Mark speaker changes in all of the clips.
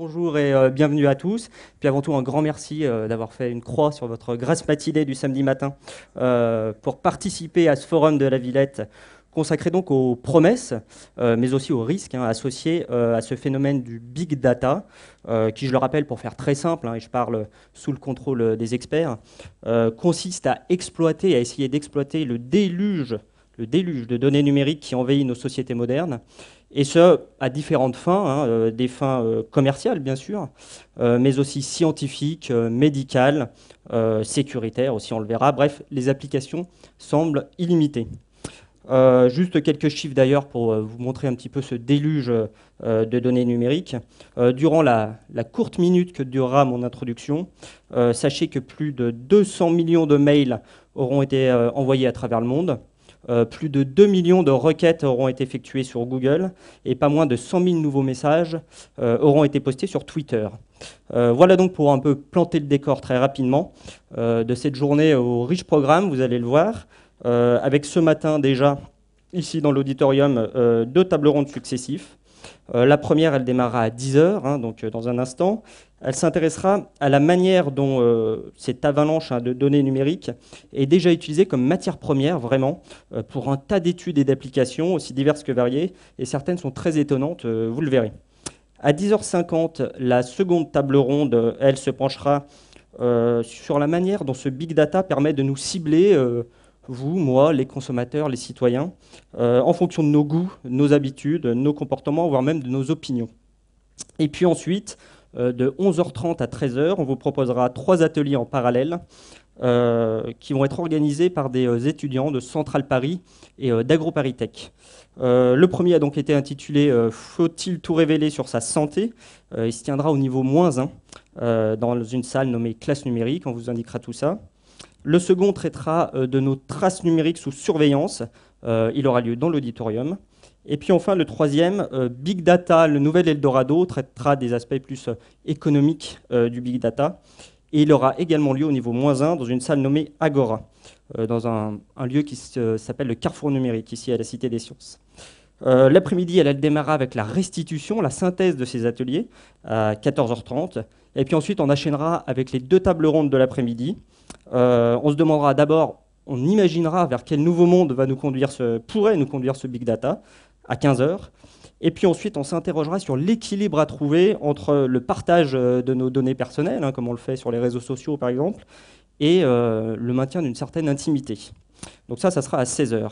Speaker 1: Bonjour et bienvenue à tous. Puis avant tout, un grand merci d'avoir fait une croix sur votre grasse matinée du samedi matin pour participer à ce forum de la Villette consacré donc aux promesses, mais aussi aux risques associés à ce phénomène du big data, qui, je le rappelle, pour faire très simple, et je parle sous le contrôle des experts, consiste à exploiter, à essayer d'exploiter le déluge de données numériques qui envahit nos sociétés modernes, et ce, à différentes fins, des fins commerciales, bien sûr, mais aussi scientifiques, médicales, sécuritaires aussi, on le verra. Bref, les applications semblent illimitées. Juste quelques chiffres d'ailleurs pour vous montrer un petit peu ce déluge de données numériques. Durant la courte minute que durera mon introduction, sachez que plus de 200 millions de mails auront été envoyés à travers le monde. Plus de 2 millions de requêtes auront été effectuées sur Google et pas moins de 100 000 nouveaux messages auront été postés sur Twitter. Voilà donc pour un peu planter le décor très rapidement de cette journée au riche programme, vous allez le voir, avec ce matin déjà, ici dans l'auditorium, 2 tables rondes successifs. La première, elle démarrera à 10h, donc dans un instant. Elle s'intéressera à la manière dont cette avalanche de données numériques est déjà utilisée comme matière première, vraiment, pour un tas d'études et d'applications, aussi diverses que variées, et certaines sont très étonnantes, vous le verrez. À 10h50, la seconde table ronde, elle se penchera sur la manière dont ce big data permet de nous cibler, vous, moi, les consommateurs, les citoyens, en fonction de nos goûts, nos habitudes, nos comportements, voire même de nos opinions. Et puis ensuite, de 11h30 à 13h, on vous proposera 3 ateliers en parallèle qui vont être organisés par des étudiants de Centrale Paris et d'AgroParisTech. Le premier a donc été intitulé « Faut-il tout révéler sur sa santé ?» Il se tiendra au niveau -1 dans une salle nommée classe numérique, on vous indiquera tout ça. Le second traitera de nos traces numériques sous surveillance. Il aura lieu dans l'auditorium. Et puis enfin, le troisième, Big Data, le nouvel Eldorado, traitera des aspects plus économiques du Big Data. Et il aura également lieu au niveau -1 dans une salle nommée Agora, dans un lieu qui s'appelle le Carrefour numérique, ici à la Cité des Sciences. L'après-midi, elle démarrera avec la restitution, la synthèse de ces ateliers à 14h30. Et puis ensuite, on enchaînera avec les 2 tables rondes de l'après-midi. On se demandera d'abord, on imaginera vers quel nouveau monde pourrait nous conduire ce big data à 15h. Et puis ensuite, on s'interrogera sur l'équilibre à trouver entre le partage de nos données personnelles, comme on le fait sur les réseaux sociaux par exemple, et le maintien d'une certaine intimité. Donc ça sera à 16h.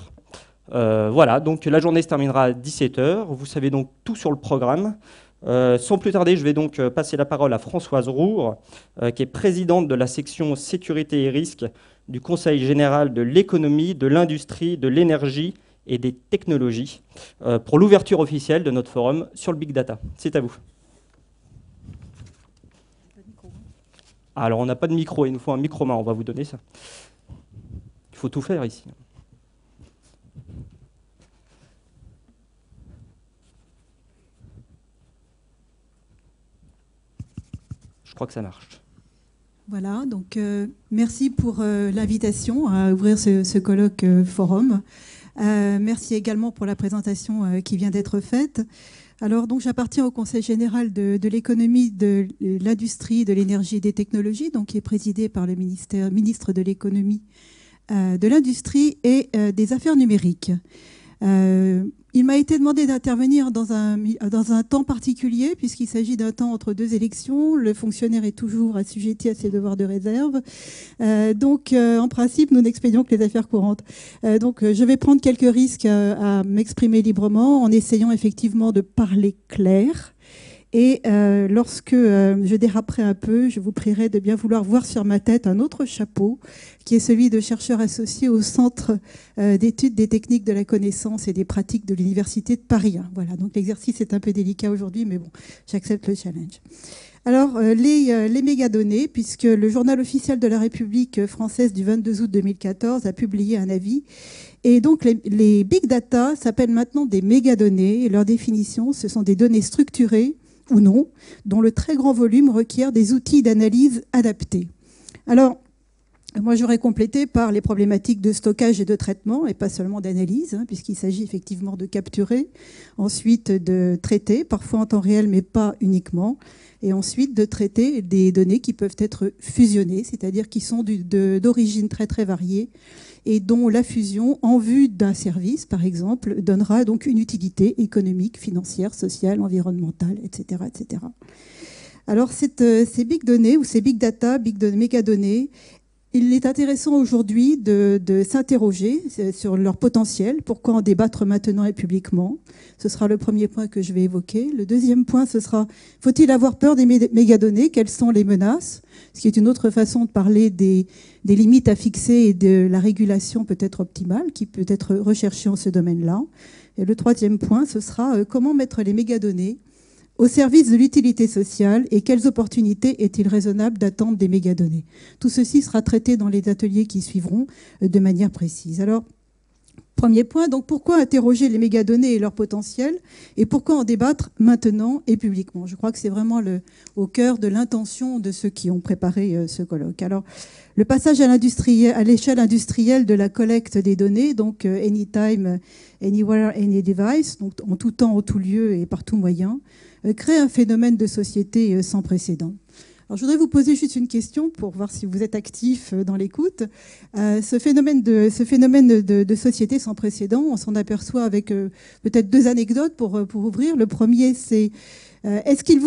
Speaker 1: Voilà, donc la journée se terminera à 17h. Vous savez donc tout sur le programme. Sans plus tarder, je vais donc passer la parole à Françoise Roure, qui est présidente de la section sécurité et risques du Conseil général de l'économie, de l'industrie, de l'énergie et des technologies, pour l'ouverture officielle de notre forum sur le Big Data. C'est à vous. Alors, on n'a pas de micro, il nous faut un micro-main, on va vous donner ça. Il faut tout faire ici. Je crois que ça marche.
Speaker 2: Voilà, donc merci pour l'invitation à ouvrir ce colloque forum. Merci également pour la présentation qui vient d'être faite. Alors, donc, j'appartiens au Conseil général de l'économie, de l'industrie, de l'énergie et des technologies, donc, qui est présidé par le ministre de l'économie, de l'industrie et des affaires numériques. Il m'a été demandé d'intervenir dans un temps particulier, puisqu'il s'agit d'un temps entre 2 élections. Le fonctionnaire est toujours assujetti à ses devoirs de réserve. Donc, en principe, nous n'expédions que les affaires courantes. Donc, je vais prendre quelques risques à m'exprimer librement, en essayant effectivement de parler clair. Et lorsque je déraperai un peu, je vous prierai de bien vouloir voir sur ma tête un autre chapeau, qui est celui de chercheur associé au Centre d'études des techniques de la connaissance et des pratiques de l'Université de Paris. Voilà, donc l'exercice est un peu délicat aujourd'hui, mais bon, j'accepte le challenge. Alors, les mégadonnées, puisque le journal officiel de la République française du 22 août 2014 a publié un avis. Et donc, les big data s'appellent maintenant des mégadonnées. Et leur définition, ce sont des données structurées, ou non, dont le très grand volume requiert des outils d'analyse adaptés. Alors, Moi, j'aurais complété par les problématiques de stockage et de traitement, et pas seulement d'analyse, hein, puisqu'il s'agit effectivement de capturer, ensuite de traiter, parfois en temps réel, mais pas uniquement, et ensuite de traiter des données qui peuvent être fusionnées, c'est-à-dire qui sont d'origine très très variée, et dont la fusion, en vue d'un service, par exemple, donnera donc une utilité économique, financière, sociale, environnementale, etc. etc. Alors, ces big données, ou ces big data, mégadonnées, il est intéressant aujourd'hui de s'interroger sur leur potentiel. Pourquoi en débattre maintenant et publiquement? Ce sera le premier point que je vais évoquer. Le deuxième point, ce sera, faut-il avoir peur des mégadonnées? Quelles sont les menaces? Ce qui est une autre façon de parler des limites à fixer et de la régulation peut-être optimale qui peut être recherchée en ce domaine-là. Et le troisième point, ce sera comment mettre les mégadonnées au service de l'utilité sociale et quelles opportunités est-il raisonnable d'attendre des mégadonnées. Tout ceci sera traité dans les ateliers qui suivront de manière précise. Alors, premier point, donc pourquoi interroger les mégadonnées et leur potentiel et pourquoi en débattre maintenant et publiquement? Je crois que c'est vraiment au cœur de l'intention de ceux qui ont préparé ce colloque. Alors, le passage à l'échelle industrielle de la collecte des données, donc anytime, anywhere, any device, donc en tout temps, en tout lieu et par tout moyen, crée un phénomène de société sans précédent. Alors, je voudrais vous poser juste une question pour voir si vous êtes actif dans l'écoute. Ce phénomène de société sans précédent, on s'en aperçoit avec peut-être deux anecdotes pour ouvrir. Le premier, c'est est-ce qu'il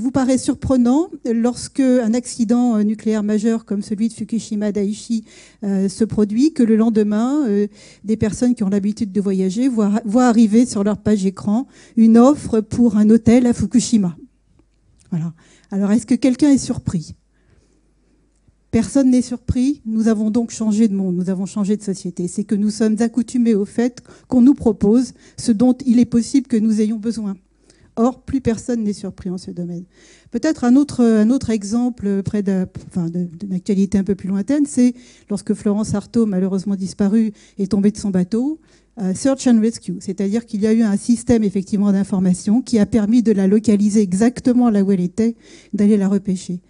Speaker 2: vous paraît surprenant lorsque un accident nucléaire majeur comme celui de Fukushima Daiichi se produit, que le lendemain, des personnes qui ont l'habitude de voyager voient arriver sur leur page écran une offre pour un hôtel à Fukushima? Voilà. Alors, est-ce que quelqu'un est surpris? Personne n'est surpris. Nous avons donc changé de monde, nous avons changé de société. C'est que nous sommes accoutumés au fait qu'on nous propose ce dont il est possible que nous ayons besoin. Or, plus personne n'est surpris en ce domaine. Peut-être un autre exemple près d'une actualité un peu plus lointaine, c'est lorsque Florence Artaud, malheureusement disparue, est tombée de son bateau, Search and Rescue, c'est-à-dire qu'il y a eu un système effectivement d'information qui a permis de la localiser exactement là où elle était, d'aller la repêcher.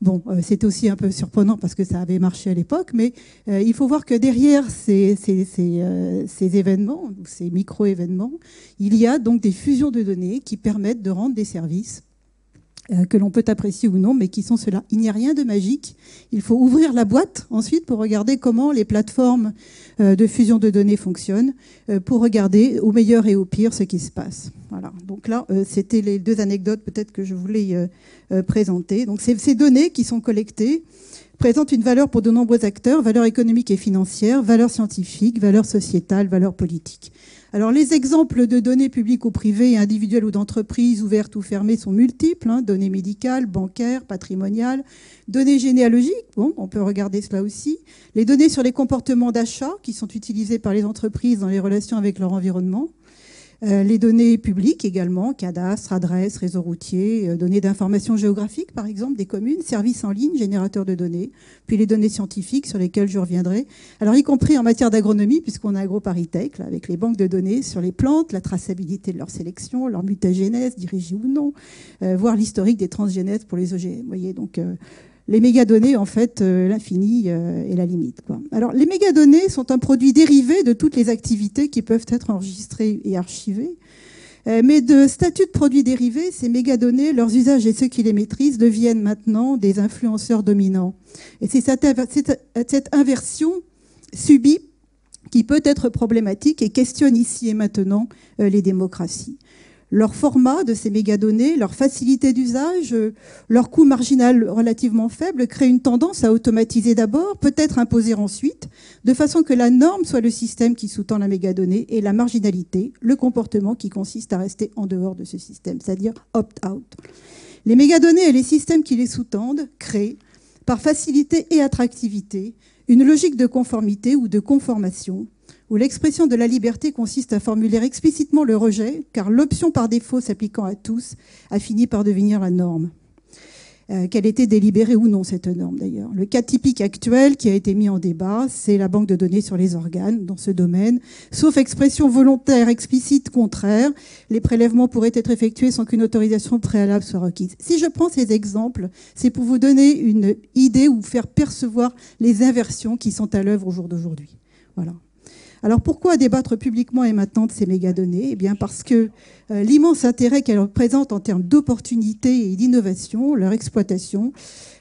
Speaker 2: Bon, c'était aussi un peu surprenant parce que ça avait marché à l'époque, mais il faut voir que derrière ces événements, ces micro-événements, il y a donc des fusions de données qui permettent de rendre des services que l'on peut apprécier ou non, mais qui sont ceux-là. Il n'y a rien de magique. Il faut ouvrir la boîte ensuite pour regarder comment les plateformes de fusion de données fonctionnent, pour regarder au meilleur et au pire ce qui se passe. Voilà. Donc là, c'était les deux anecdotes peut-être que je voulais présenter. Donc ces données qui sont collectées présentent une valeur pour de nombreux acteurs, valeur économique et financière, valeur scientifique, valeur sociétale, valeur politique. Alors, les exemples de données publiques ou privées, individuelles ou d'entreprises, ouvertes ou fermées, sont multiples. Données médicales, bancaires, patrimoniales, données généalogiques, bon, on peut regarder cela aussi. Les données sur les comportements d'achat qui sont utilisées par les entreprises dans les relations avec leur environnement. Les données publiques également, cadastre, adresse, réseau routier, données d'information géographique par exemple, des communes, services en ligne, générateurs de données, puis les données scientifiques sur lesquelles je reviendrai. Alors y compris en matière d'agronomie, puisqu'on a AgroParisTech, là, avec les banques de données sur les plantes, la traçabilité de leur sélection, leur mutagénèse, dirigée ou non, voire l'historique des transgénèses pour les OGM. Vous voyez, donc les mégadonnées, en fait, l'infini est la limite, quoi. Alors, les mégadonnées sont un produit dérivé de toutes les activités qui peuvent être enregistrées et archivées. Mais de statut de produits dérivés, ces mégadonnées, leurs usages et ceux qui les maîtrisent deviennent maintenant des influenceurs dominants. Et c'est cette inversion subie qui peut être problématique et questionne ici et maintenant les démocraties. Leur format de ces mégadonnées, leur facilité d'usage, leur coût marginal relativement faible créent une tendance à automatiser d'abord, peut-être imposer ensuite, de façon que la norme soit le système qui sous-tend la mégadonnée et la marginalité, le comportement qui consiste à rester en dehors de ce système, c'est-à-dire opt-out. Les mégadonnées et les systèmes qui les sous-tendent créent, par facilité et attractivité, une logique de conformité ou de conformation, où l'expression de la liberté consiste à formuler explicitement le rejet, car l'option par défaut s'appliquant à tous a fini par devenir la norme. qu'elle était délibérée ou non, cette norme d'ailleurs. Le cas typique actuel qui a été mis en débat, c'est la banque de données sur les organes dans ce domaine. Sauf expression volontaire explicite contraire, les prélèvements pourraient être effectués sans qu'une autorisation préalable soit requise. Si je prends ces exemples, c'est pour vous donner une idée ou faire percevoir les inversions qui sont à l'œuvre au jour d'aujourd'hui. Voilà. Alors pourquoi débattre publiquement et maintenant de ces mégadonnées ? Eh bien parce que l'immense intérêt qu'elles représentent en termes d'opportunités et d'innovation, leur exploitation,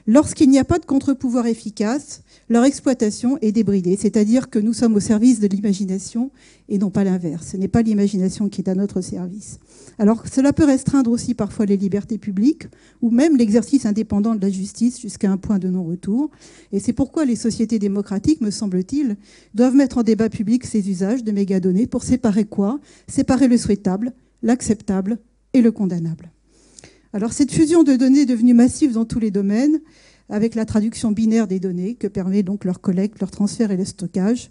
Speaker 2: lorsqu'il n'y a pas de contre-pouvoir efficace, leur exploitation est débridée. C'est-à-dire que nous sommes au service de l'imagination et non pas l'inverse. Ce n'est pas l'imagination qui est à notre service. Alors cela peut restreindre aussi parfois les libertés publiques ou même l'exercice indépendant de la justice jusqu'à un point de non-retour. Et c'est pourquoi les sociétés démocratiques, me semble-t-il, doivent mettre en débat public ces usages de mégadonnées pour séparer quoi ? Séparer le souhaitable, l'acceptable et le condamnable. Alors cette fusion de données est devenue massive dans tous les domaines, avec la traduction binaire des données que permet donc leur collecte, leur transfert et le stockage,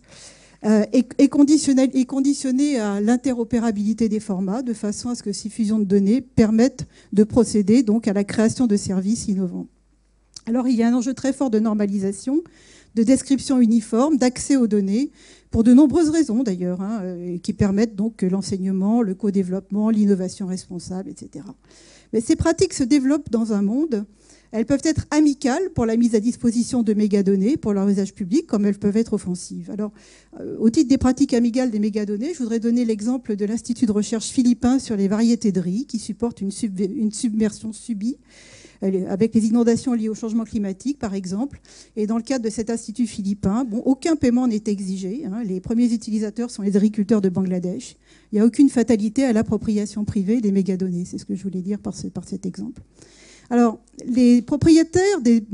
Speaker 2: est conditionnée à l'interopérabilité des formats, de façon à ce que ces fusions de données permettent de procéder donc à la création de services innovants. Alors il y a un enjeu très fort de normalisation, de description uniforme, d'accès aux données, pour de nombreuses raisons d'ailleurs, qui permettent donc l'enseignement, le co-développement, l'innovation responsable, etc. Mais ces pratiques se développent dans un monde. Elles peuvent être amicales pour la mise à disposition de mégadonnées pour leur usage public, comme elles peuvent être offensives. Alors, au titre des pratiques amicales des mégadonnées, je voudrais donner l'exemple de l'Institut de recherche philippin sur les variétés de riz, qui supporte une submersion subie, avec les inondations liées au changement climatique, par exemple. Et dans le cadre de cet institut philippin, aucun paiement n'est exigé. Les premiers utilisateurs sont les agriculteurs de Bangladesh. Il n'y a aucune fatalité à l'appropriation privée des mégadonnées. C'est ce que je voulais dire par cet exemple. Alors, les propriétaires des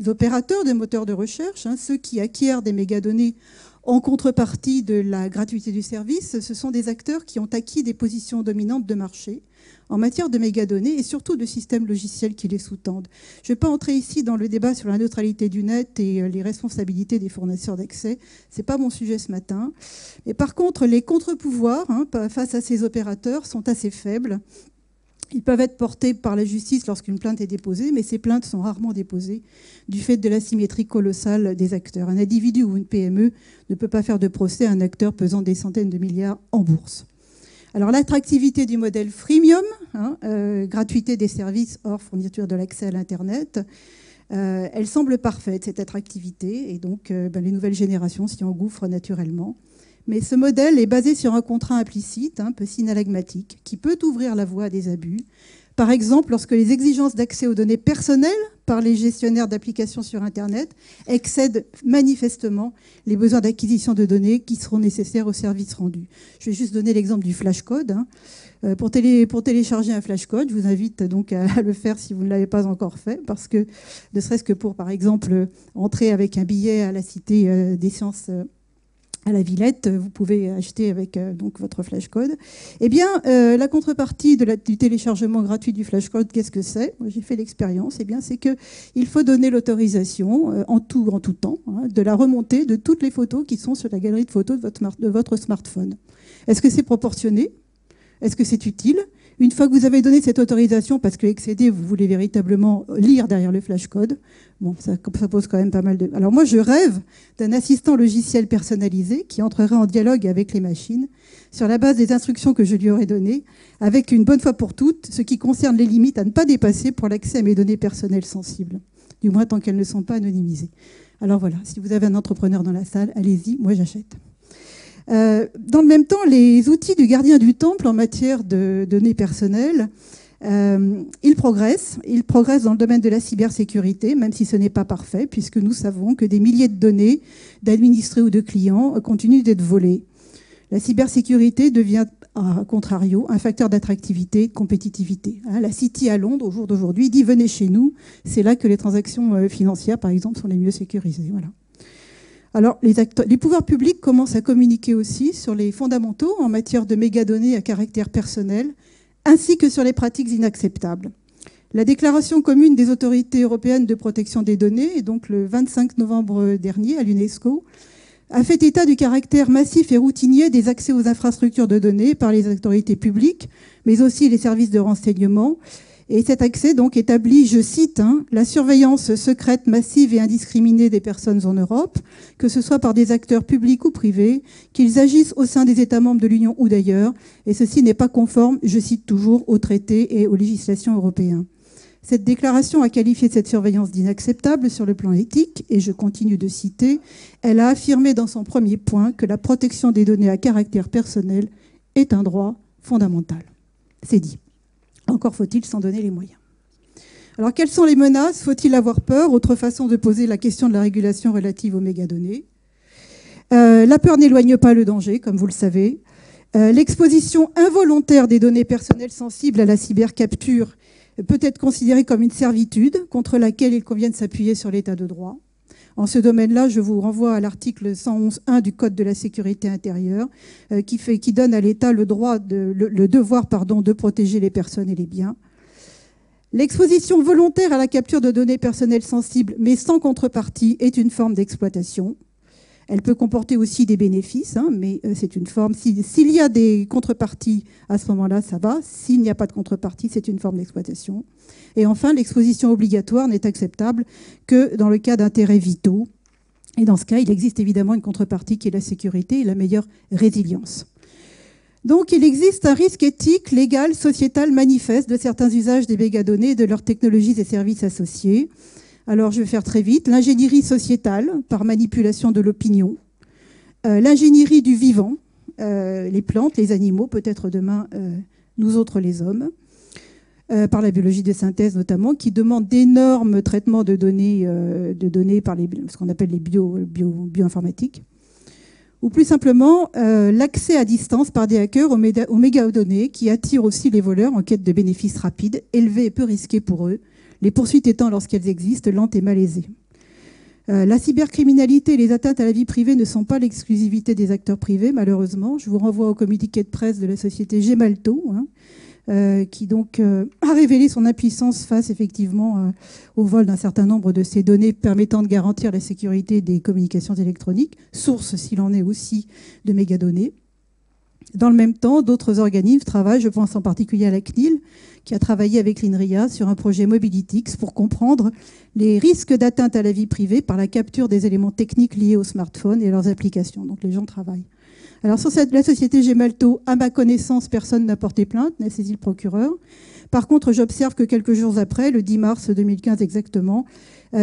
Speaker 2: opérateurs des moteurs de recherche, ceux qui acquièrent des mégadonnées en contrepartie de la gratuité du service, ce sont des acteurs qui ont acquis des positions dominantes de marché en matière de mégadonnées et surtout de systèmes logiciels qui les sous-tendent. Je ne vais pas entrer ici dans le débat sur la neutralité du net et les responsabilités des fournisseurs d'accès. Ce n'est pas mon sujet ce matin. Mais par contre, les contre-pouvoirs face à ces opérateurs sont assez faibles. Ils peuvent être portés par la justice lorsqu'une plainte est déposée, mais ces plaintes sont rarement déposées du fait de l'asymétrie colossale des acteurs. Un individu ou une PME ne peut pas faire de procès à un acteur pesant des centaines de milliards en bourse. Alors l'attractivité du modèle freemium, gratuité des services hors fourniture de l'accès à l'Internet, elle semble parfaite, cette attractivité, et donc les nouvelles générations s'y engouffrent naturellement. Mais ce modèle est basé sur un contrat implicite, un peu synalagmatique, qui peut ouvrir la voie à des abus. Par exemple, lorsque les exigences d'accès aux données personnelles par les gestionnaires d'applications sur Internet excèdent manifestement les besoins d'acquisition de données qui seront nécessaires au service rendu. Je vais juste donner l'exemple du flashcode. Pour télécharger un flashcode, je vous invite donc à le faire si vous ne l'avez pas encore fait, parce que ne serait-ce que pour, par exemple, entrer avec un billet à la Cité des Sciences à la Villette, vous pouvez acheter avec donc votre flashcode. Eh bien, la contrepartie du téléchargement gratuit du flashcode, qu'est-ce que c'est ? Moi, j'ai fait l'expérience. Eh bien, c'est qu'il faut donner l'autorisation en tout temps de la remontée de toutes les photos qui sont sur la galerie de photos de votre smartphone. Est-ce que c'est proportionné ? Est-ce que c'est utile ? Une fois que vous avez donné cette autorisation, parce que excédé, vous voulez véritablement lire derrière le flashcode, ça pose quand même pas mal de... Alors moi, je rêve d'un assistant logiciel personnalisé qui entrerait en dialogue avec les machines sur la base des instructions que je lui aurais données, avec une bonne fois pour toutes ce qui concerne les limites à ne pas dépasser pour l'accès à mes données personnelles sensibles, du moins tant qu'elles ne sont pas anonymisées. Alors voilà, si vous avez un entrepreneur dans la salle, allez-y, moi j'achète. Dans le même temps, les outils du gardien du temple en matière de données personnelles, ils progressent dans le domaine de la cybersécurité, même si ce n'est pas parfait, puisque nous savons que des milliers de données d'administrés ou de clients continuent d'être volées. La cybersécurité devient, à contrario, un facteur d'attractivité, de compétitivité. La City à Londres, au jour d'aujourd'hui, dit « venez chez nous ». C'est là que les transactions financières, par exemple, sont les mieux sécurisées. Voilà. Alors, les pouvoirs publics commencent à communiquer aussi sur les fondamentaux en matière de mégadonnées à caractère personnel, ainsi que sur les pratiques inacceptables. La déclaration commune des autorités européennes de protection des données, et donc le 25 novembre dernier à l'UNESCO, a fait état du caractère massif et routinier des accès aux infrastructures de données par les autorités publiques, mais aussi les services de renseignement, Et cet accès donc établit, je cite, la surveillance secrète, massive et indiscriminée des personnes en Europe, que ce soit par des acteurs publics ou privés, qu'ils agissent au sein des États membres de l'Union ou d'ailleurs, et ceci n'est pas conforme, je cite toujours, aux traités et aux législations européennes. Cette déclaration a qualifié cette surveillance d'inacceptable sur le plan éthique, et je continue de citer, elle a affirmé dans son premier point que la protection des données à caractère personnel est un droit fondamental. C'est dit. Encore faut-il s'en donner les moyens. Alors, quelles sont les menaces? Faut-il avoir peur? Autre façon de poser la question de la régulation relative aux mégadonnées. La peur n'éloigne pas le danger, comme vous le savez. L'exposition involontaire des données personnelles sensibles à la cybercapture peut être considérée comme une servitude contre laquelle il convient de s'appuyer sur l'état de droit. En ce domaine-là, je vous renvoie à l'article 111.1 du Code de la sécurité intérieure qui donne à l'État le devoir de protéger les personnes et les biens. L'exposition volontaire à la capture de données personnelles sensibles, mais sans contrepartie, est une forme d'exploitation. Elle peut comporter aussi des bénéfices, mais c'est une forme. S'il y a des contreparties, à ce moment-là, ça va. S'il n'y a pas de contrepartie, c'est une forme d'exploitation. Et enfin, l'exposition obligatoire n'est acceptable que dans le cas d'intérêts vitaux. Et dans ce cas, il existe évidemment une contrepartie qui est la sécurité et la meilleure résilience. Donc, il existe un risque éthique, légal, sociétal manifeste de certains usages des mégadonnées et de leurs technologies et services associés. Alors, je vais faire très vite. L'ingénierie sociétale, par manipulation de l'opinion. L'ingénierie du vivant, les plantes, les animaux, peut-être demain, nous autres les hommes. Par la biologie de synthèse notamment, qui demande d'énormes traitements de données par ce qu'on appelle les bioinformatiques. Ou plus simplement, l'accès à distance par des hackers aux mégadonnées qui attirent aussi les voleurs en quête de bénéfices rapides, élevés et peu risqués pour eux, les poursuites étant, lorsqu'elles existent, lentes et malaisées. La cybercriminalité et les atteintes à la vie privée ne sont pas l'exclusivité des acteurs privés, malheureusement. Je vous renvoie au communiqué de presse de la société Gemalto, qui donc a révélé son impuissance face effectivement au vol d'un certain nombre de ces données permettant de garantir la sécurité des communications électroniques, source, s'il en est aussi, de mégadonnées. Dans le même temps, d'autres organismes travaillent, je pense en particulier à la CNIL, qui a travaillé avec l'INRIA sur un projet Mobilitix pour comprendre les risques d'atteinte à la vie privée par la capture des éléments techniques liés aux smartphones et leurs applications. Donc les gens travaillent. Alors sur la société Gemalto, à ma connaissance, personne n'a porté plainte, n'a saisi le procureur. Par contre, j'observe que quelques jours après, le 10 mars 2015 exactement,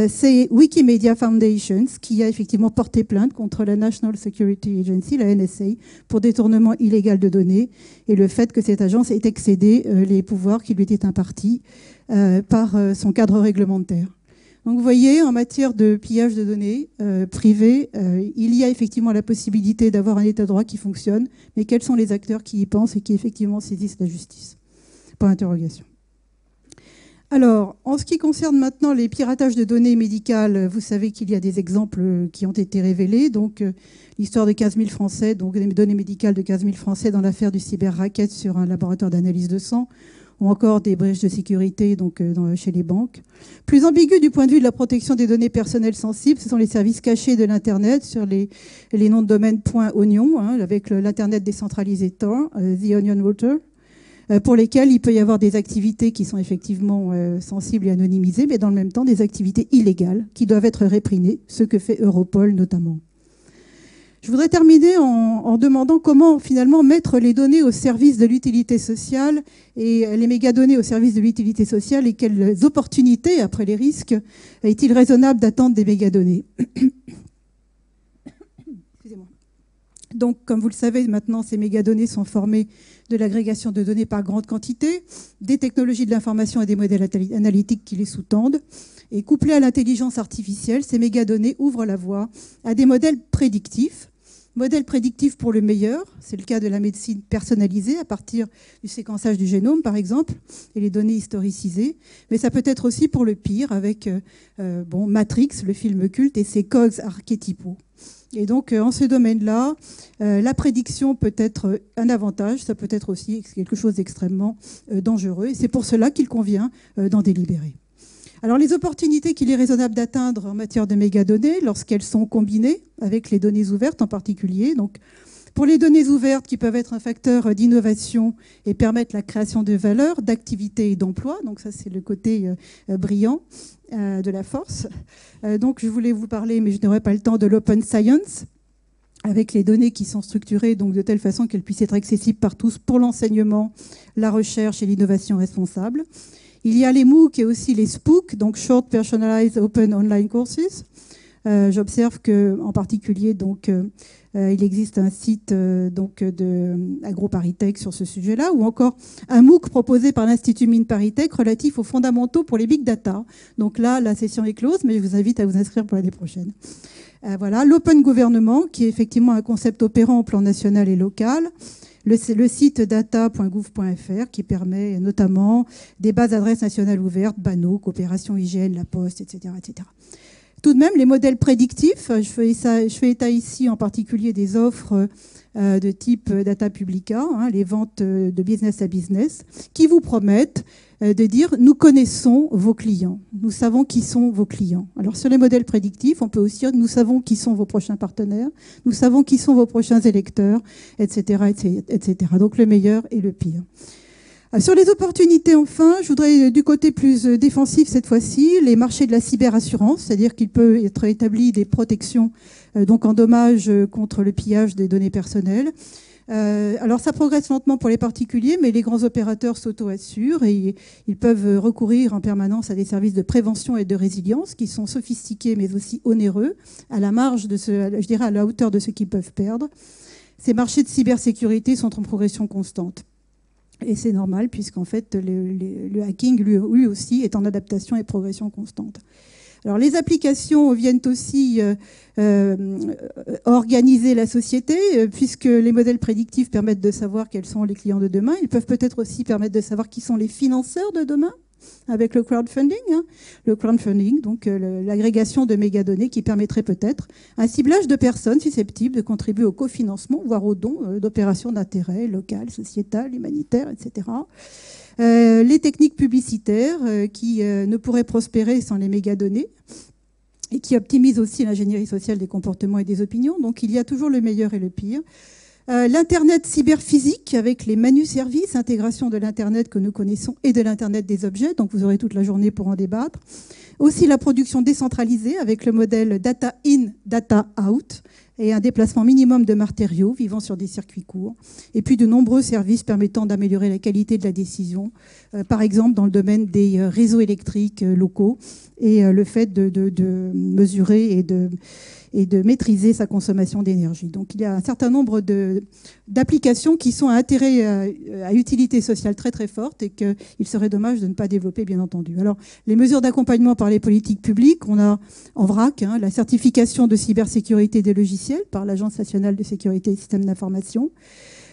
Speaker 2: c'est Wikimedia Foundations qui a effectivement porté plainte contre la National Security Agency, la NSA, pour détournement illégal de données et le fait que cette agence ait excédé les pouvoirs qui lui étaient impartis par son cadre réglementaire. Donc vous voyez, en matière de pillage de données privées, il y a effectivement la possibilité d'avoir un état de droit qui fonctionne, mais quels sont les acteurs qui y pensent et qui effectivement saisissent la justice? Point d'interrogation. Alors, en ce qui concerne maintenant les piratages de données médicales, vous savez qu'il y a des exemples qui ont été révélés. Donc, l'histoire de 15 000 Français, donc des données médicales de 15 000 Français dans l'affaire du cyber-racket sur un laboratoire d'analyse de sang, ou encore des brèches de sécurité chez les banques. Plus ambigu du point de vue de la protection des données personnelles sensibles, ce sont les services cachés de l'Internet sur les noms de domaine .oignon, avec l'Internet décentralisé Tor, The Onion Router, pour lesquels il peut y avoir des activités qui sont effectivement sensibles et anonymisées, mais dans le même temps des activités illégales qui doivent être réprimées, ce que fait Europol notamment. Je voudrais terminer en demandant comment finalement mettre les données au service de l'utilité sociale et les mégadonnées au service de l'utilité sociale et quelles opportunités, après les risques, est-il raisonnable d'attendre des mégadonnées. Excusez-moi. Donc, comme vous le savez, maintenant, ces mégadonnées sont formées de l'agrégation de données par grande quantité, des technologies de l'information et des modèles analytiques qui les sous-tendent. Et couplées à l'intelligence artificielle, ces mégadonnées ouvrent la voie à des modèles prédictifs. Modèles prédictifs pour le meilleur, c'est le cas de la médecine personnalisée à partir du séquençage du génome, par exemple, et les données historicisées. Mais ça peut être aussi pour le pire, avec Matrix, le film culte, et ses cogs archétypaux. Et donc, en ce domaine-là, la prédiction peut être un avantage, ça peut être aussi quelque chose d'extrêmement dangereux. Et c'est pour cela qu'il convient d'en délibérer. Alors, les opportunités qu'il est raisonnable d'atteindre en matière de mégadonnées, lorsqu'elles sont combinées avec les données ouvertes en particulier, donc Pour les données ouvertes qui peuvent être un facteur d'innovation et permettre la création de valeur, d'activité et d'emploi. Donc ça, c'est le côté brillant de la force. Donc je voulais vous parler, mais je n'aurai pas le temps, de l'open science, avec les données qui sont structurées donc de telle façon qu'elles puissent être accessibles par tous pour l'enseignement, la recherche et l'innovation responsable. Il y a les MOOC et aussi les SPOOC, donc Short Personalized Open Online Courses. J'observe qu'en particulier, donc, il existe un site donc, de AgroParisTech sur ce sujet-là, ou encore un MOOC proposé par l'Institut MinParisTech relatif aux fondamentaux pour les big data. Donc là, la session est close, mais je vous invite à vous inscrire pour l'année prochaine. Voilà, l'open gouvernement, qui est effectivement un concept opérant au plan national et local. Le site data.gouv.fr qui permet notamment des bases adresses nationales ouvertes, Banno, Coopération Hygiène, La Poste, etc., etc. Tout de même, les modèles prédictifs, je fais état ici en particulier des offres de type Data Publica, les ventes de business à business, qui vous promettent de dire « nous connaissons vos clients, nous savons qui sont vos clients ». Alors sur les modèles prédictifs, on peut aussi dire « nous savons qui sont vos prochains partenaires, nous savons qui sont vos prochains électeurs, etc. etc. » Donc le meilleur et le pire. Sur les opportunités, enfin, je voudrais, du côté plus défensif cette fois-ci, les marchés de la cyberassurance, c'est-à-dire qu'il peut être établi des protections donc en dommages contre le pillage des données personnelles. Alors ça progresse lentement pour les particuliers, mais les grands opérateurs s'auto-assurent et ils peuvent recourir en permanence à des services de prévention et de résilience qui sont sophistiqués mais aussi onéreux, à la marge de je dirais à la hauteur de ce qu'ils peuvent perdre. Ces marchés de cybersécurité sont en progression constante. Et c'est normal, puisqu'en fait, le hacking, lui aussi, est en adaptation et progression constante. Alors, les applications viennent aussi organiser la société, puisque les modèles prédictifs permettent de savoir quels sont les clients de demain. Ils peuvent peut-être aussi permettre de savoir qui sont les financeurs de demain, avec le crowdfunding. Le crowdfunding, donc l'agrégation de mégadonnées qui permettrait peut-être un ciblage de personnes susceptibles de contribuer au cofinancement, voire au don d'opérations d'intérêt local, sociétal, humanitaire, etc. Les techniques publicitaires qui ne pourraient prospérer sans les mégadonnées et qui optimisent aussi l'ingénierie sociale des comportements et des opinions. Donc il y a toujours le meilleur et le pire. L'Internet cyberphysique avec les manu-services, intégration de l'Internet que nous connaissons et de l'Internet des objets, donc vous aurez toute la journée pour en débattre. Aussi la production décentralisée avec le modèle data in, data out et un déplacement minimum de matériaux vivant sur des circuits courts. Et puis de nombreux services permettant d'améliorer la qualité de la décision, par exemple dans le domaine des réseaux électriques locaux et le fait de mesurer et de maîtriser sa consommation d'énergie. Donc il y a un certain nombre d'applications qui sont à intérêt, à utilité sociale très très forte et qu'il serait dommage de ne pas développer, bien entendu. Alors les mesures d'accompagnement par les politiques publiques, on a en vrac la certification de cybersécurité des logiciels par l'Agence nationale de sécurité des systèmes d'information.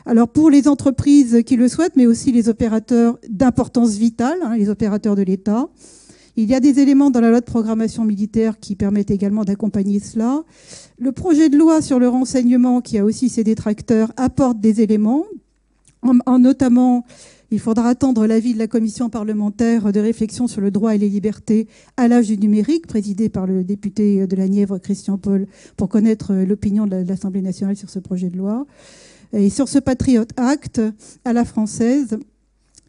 Speaker 2: Alors pour les entreprises qui le souhaitent, mais aussi les opérateurs d'importance vitale, les opérateurs de l'État, il y a des éléments dans la loi de programmation militaire qui permettent également d'accompagner cela. Le projet de loi sur le renseignement, qui a aussi ses détracteurs, apporte des éléments. Notamment, il faudra attendre l'avis de la commission parlementaire de réflexion sur le droit et les libertés à l'âge du numérique, présidée par le député de la Nièvre, Christian Paul, pour connaître l'opinion de l'Assemblée nationale sur ce projet de loi. Et sur ce Patriot Act à la française,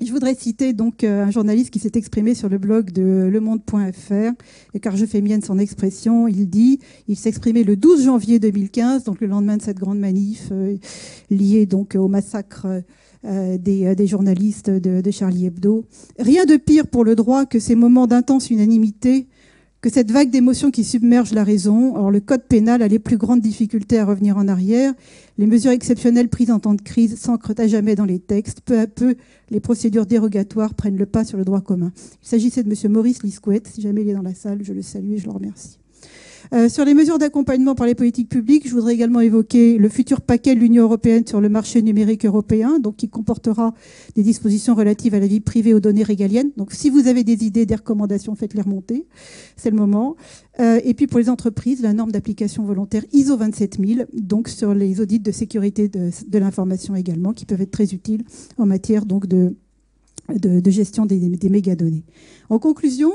Speaker 2: je voudrais citer donc un journaliste qui s'est exprimé sur le blog de lemonde.fr, et car je fais mienne son expression. Il s'exprimait le 12 janvier 2015, donc le lendemain de cette grande manif liée donc au massacre des journalistes de Charlie Hebdo. Rien de pire pour le droit que ces moments d'intense unanimité, que cette vague d'émotions qui submerge la raison. Or, le code pénal a les plus grandes difficultés à revenir en arrière. Les mesures exceptionnelles prises en temps de crise s'ancrent à jamais dans les textes. Peu à peu, les procédures dérogatoires prennent le pas sur le droit commun. Il s'agissait de M. Maurice Liscouette. Si jamais il est dans la salle, je le salue et je le remercie. Sur les mesures d'accompagnement par les politiques publiques, je voudrais également évoquer le futur paquet de l'Union européenne sur le marché numérique européen, donc qui comportera des dispositions relatives à la vie privée, aux données régaliennes. Donc si vous avez des idées, des recommandations, faites-les remonter, c'est le moment. Et puis pour les entreprises, la norme d'application volontaire ISO 27000, donc sur les audits de sécurité de l'information également, qui peuvent être très utiles en matière donc de gestion des mégadonnées. En conclusion,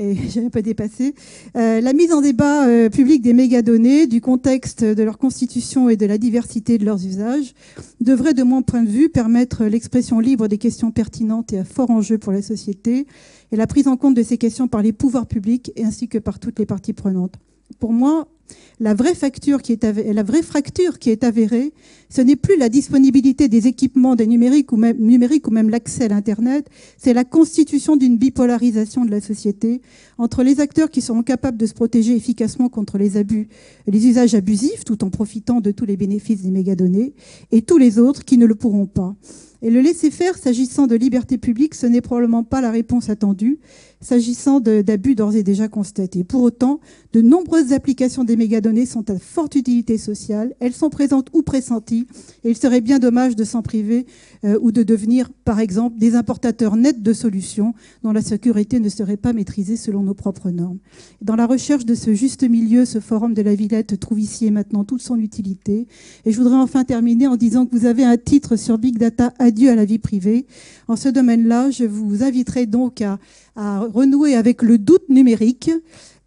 Speaker 2: et j'ai un peu dépassé. La mise en débat public des mégadonnées, du contexte de leur constitution et de la diversité de leurs usages devrait, de mon point de vue, permettre l'expression libre des questions pertinentes et à fort enjeu pour la société et la prise en compte de ces questions par les pouvoirs publics ainsi que par toutes les parties prenantes. Pour moi, la vraie fracture qui est avérée, ce n'est plus la disponibilité des équipements des numériques ou même l'accès à l'Internet, c'est la constitution d'une bipolarisation de la société entre les acteurs qui seront capables de se protéger efficacement contre les abus, les usages abusifs, tout en profitant de tous les bénéfices des mégadonnées, et tous les autres qui ne le pourront pas. Et le laisser-faire, s'agissant de liberté publique, ce n'est probablement pas la réponse attendue, s'agissant d'abus d'ores et déjà constatés. Pour autant, de nombreuses applications des mégadonnées sont à forte utilité sociale. Elles sont présentes ou pressenties, et il serait bien dommage de s'en priver ou de devenir, par exemple, des importateurs nets de solutions dont la sécurité ne serait pas maîtrisée selon nos propres normes. Dans la recherche de ce juste milieu, ce forum de la Villette trouve ici et maintenant toute son utilité. Et je voudrais enfin terminer en disant que vous avez un titre sur Big Data, Adieu à la vie privée. En ce domaine-là, je vous inviterai donc à renouer avec le doute numérique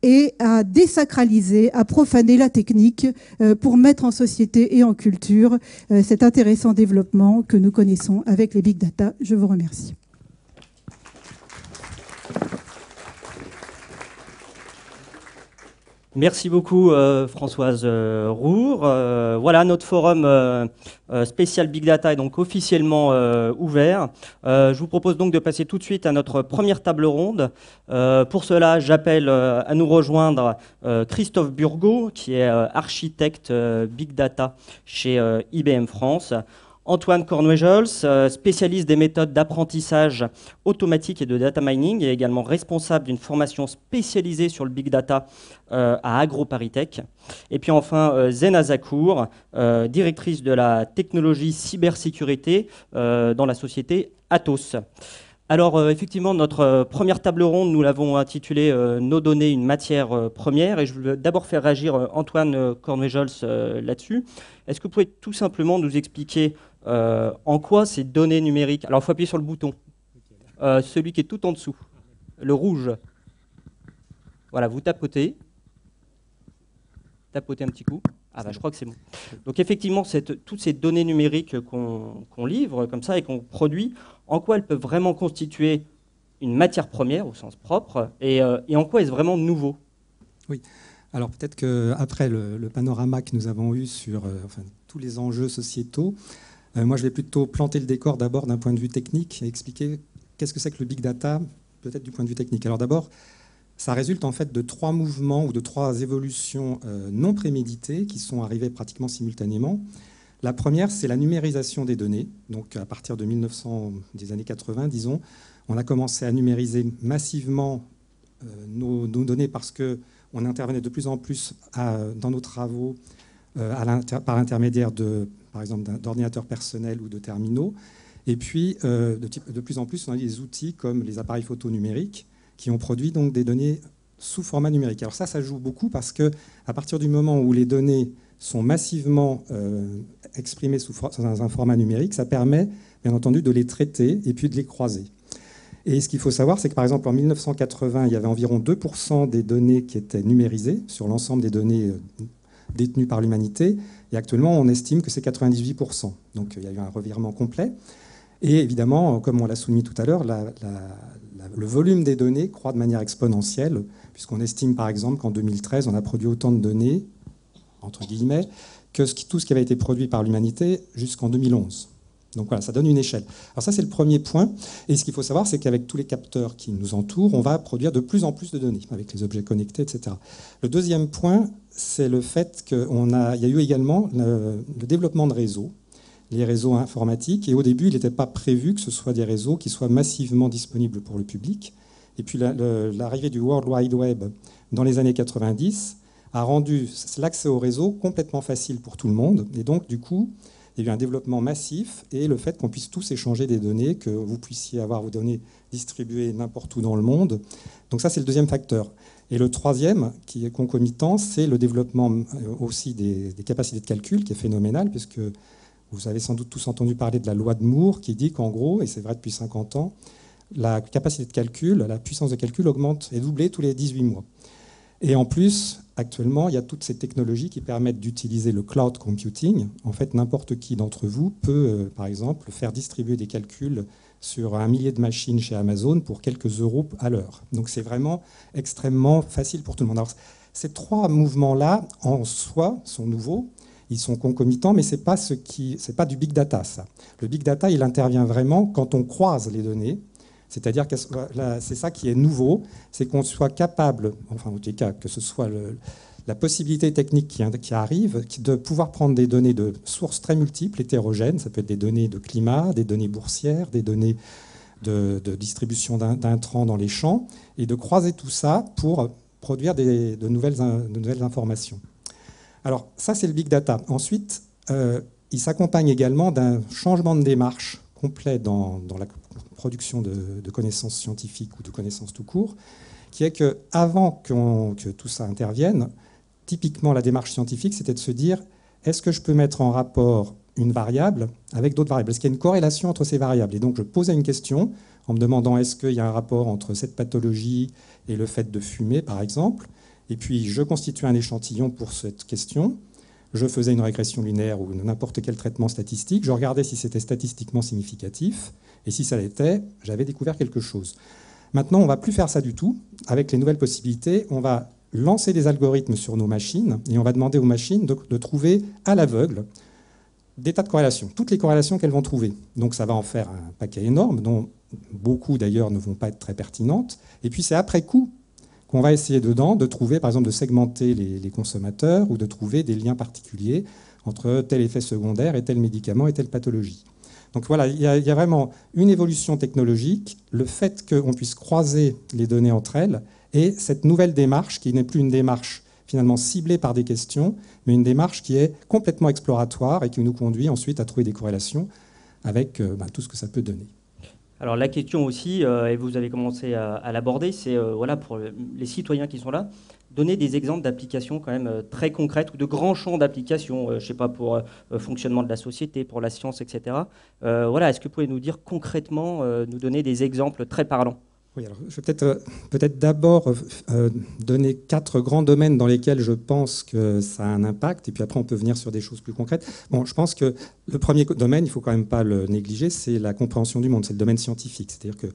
Speaker 2: et à désacraliser, à profaner la technique pour mettre en société et en culture cet intéressant développement que nous connaissons avec les big data. Je vous remercie.
Speaker 1: Merci beaucoup Françoise Roure. Voilà, notre forum spécial Big Data est donc officiellement ouvert. Je vous propose donc de passer tout de suite à notre première table ronde. Pour cela, j'appelle à nous rejoindre Christophe Burgot, qui est architecte Big Data chez IBM France. Antoine Cornouejels, spécialiste des méthodes d'apprentissage automatique et de data mining, et également responsable d'une formation spécialisée sur le big data à AgroParisTech. Et puis enfin, Zena Zakour, directrice de la technologie cybersécurité dans la société Atos. Alors effectivement, notre première table ronde, nous l'avons intitulée Nos données, une matière première, et je veux d'abord faire réagir Antoine Cornouejels là-dessus. Est-ce que vous pouvez tout simplement nous expliquer en quoi ces données numériques... Alors il faut appuyer sur le bouton, celui qui est tout en dessous, le rouge. Voilà, vous tapotez un petit coup. Ah bah je crois que c'est bon. Donc effectivement, toutes ces données numériques qu'on livre comme ça et qu'on produit, en quoi elles peuvent vraiment constituer une matière première au sens propre et en quoi est-ce vraiment nouveau?
Speaker 3: Oui, alors peut-être qu'après le panorama que nous avons eu sur tous les enjeux sociétaux, moi je vais plutôt planter le décor d'abord d'un point de vue technique et expliquer qu'est-ce que c'est que le big data, peut-être du point de vue technique. Alors d'abord, ça résulte en fait de 3 mouvements ou de 3 évolutions non préméditées qui sont arrivées pratiquement simultanément. La première, c'est la numérisation des données. Donc à partir de 1900, des années 80, disons, on a commencé à numériser massivement nos données parce qu'on intervenait de plus en plus dans nos travaux par l'intermédiaire par exemple, d'ordinateurs personnels ou de terminaux. Et puis, de plus en plus, on a des outils comme les appareils photo numériques qui ont produit donc des données sous format numérique. Alors ça joue beaucoup parce qu'à partir du moment où les données sont massivement exprimées dans un format numérique, ça permet bien entendu de les traiter et puis de les croiser. Et ce qu'il faut savoir, c'est que par exemple en 1980, il y avait environ 2% des données qui étaient numérisées sur l'ensemble des données détenues par l'humanité. Et actuellement, on estime que c'est 98%. Donc il y a eu un revirement complet. Et évidemment, comme on l'a souligné tout à l'heure, le volume des données croît de manière exponentielle, puisqu'on estime par exemple qu'en 2013, on a produit autant de données, entre guillemets, que tout ce qui avait été produit par l'humanité jusqu'en 2011. Donc voilà, ça donne une échelle. Alors ça, c'est le premier point. Et ce qu'il faut savoir, c'est qu'avec tous les capteurs qui nous entourent, on va produire de plus en plus de données, avec les objets connectés, etc. Le deuxième point, c'est le fait qu'il y a eu également le développement de réseaux, les réseaux informatiques. Et au début, il n'était pas prévu que ce soit des réseaux qui soient massivement disponibles pour le public. Et puis l'arrivée du World Wide Web dans les années 90 a rendu l'accès au réseau complètement facile pour tout le monde. Et donc, du coup, il y a eu un développement massif et le fait qu'on puisse tous échanger des données, que vous puissiez avoir vos données distribuées n'importe où dans le monde. Donc ça, c'est le deuxième facteur. Et le troisième, qui est concomitant, c'est le développement aussi des capacités de calcul, qui est phénoménal, puisque vous avez sans doute tous entendu parler de la loi de Moore, qui dit qu'en gros, et c'est vrai depuis 50 ans, la capacité de calcul, la puissance de calcul augmente et doublée tous les 18 mois. Et en plus, actuellement, il y a toutes ces technologies qui permettent d'utiliser le cloud computing. En fait, n'importe qui d'entre vous peut, par exemple, faire distribuer des calculs sur 1 millier de machines chez Amazon pour quelques euros à l'heure. Donc c'est vraiment extrêmement facile pour tout le monde. Alors, ces trois mouvements-là, en soi, sont nouveaux. Ils sont concomitants, mais ce n'est pas du big data, ça. Le big data, il intervient vraiment quand on croise les données. C'est-à-dire que c'est ça qui est nouveau, c'est qu'on soit capable, enfin en tout cas que ce soit la possibilité technique qui arrive, de pouvoir prendre des données de sources très multiples, hétérogènes. Ça peut être des données de climat, des données boursières, des données de distribution d'intrants dans les champs, et de croiser tout ça pour produire de nouvelles informations. Alors ça, c'est le big data. Ensuite, il s'accompagne également d'un changement de démarche complet dans la production de connaissances scientifiques ou de connaissances tout court, qui est qu'avant que tout ça intervienne, typiquement la démarche scientifique, c'était de se dire, est-ce que je peux mettre en rapport une variable avec d'autres variables? Est-ce qu'il y a une corrélation entre ces variables? Et donc je posais une question en me demandant, est-ce qu'il y a un rapport entre cette pathologie et le fait de fumer, par exemple? Et puis je constituais un échantillon pour cette question. Je faisais une régression linéaire ou n'importe quel traitement statistique. Je regardais si c'était statistiquement significatif. Et si ça l'était, j'avais découvert quelque chose. Maintenant, on ne va plus faire ça du tout. Avec les nouvelles possibilités, on va lancer des algorithmes sur nos machines et on va demander aux machines de trouver à l'aveugle des tas de corrélations, toutes les corrélations qu'elles vont trouver. Donc ça va en faire un paquet énorme, dont beaucoup d'ailleurs ne vont pas être très pertinentes. Et puis c'est après coup qu'on va essayer dedans de trouver, par exemple, de segmenter les consommateurs ou de trouver des liens particuliers entre tel effet secondaire et tel médicament et telle pathologie. Donc voilà, il y a vraiment une évolution technologique, le fait qu'on puisse croiser les données entre elles, et cette nouvelle démarche qui n'est plus une démarche finalement ciblée par des questions, mais une démarche qui est complètement exploratoire et qui nous conduit ensuite à trouver des corrélations avec tout ce que ça peut donner.
Speaker 1: Alors la question aussi, et vous avez commencé à l'aborder, c'est voilà, pour les citoyens qui sont là, donner des exemples d'applications quand même très concrètes ou de grands champs d'applications, je ne sais pas, pour fonctionnement de la société, pour la science, etc. Voilà, est-ce que vous pouvez nous dire concrètement, nous donner des exemples très parlants?
Speaker 3: Oui, alors je vais peut-être d'abord donner 4 grands domaines dans lesquels je pense que ça a un impact, et puis après on peut venir sur des choses plus concrètes. Bon, je pense que le premier domaine, il ne faut quand même pas le négliger, c'est la compréhension du monde, c'est le domaine scientifique. C'est-à-dire que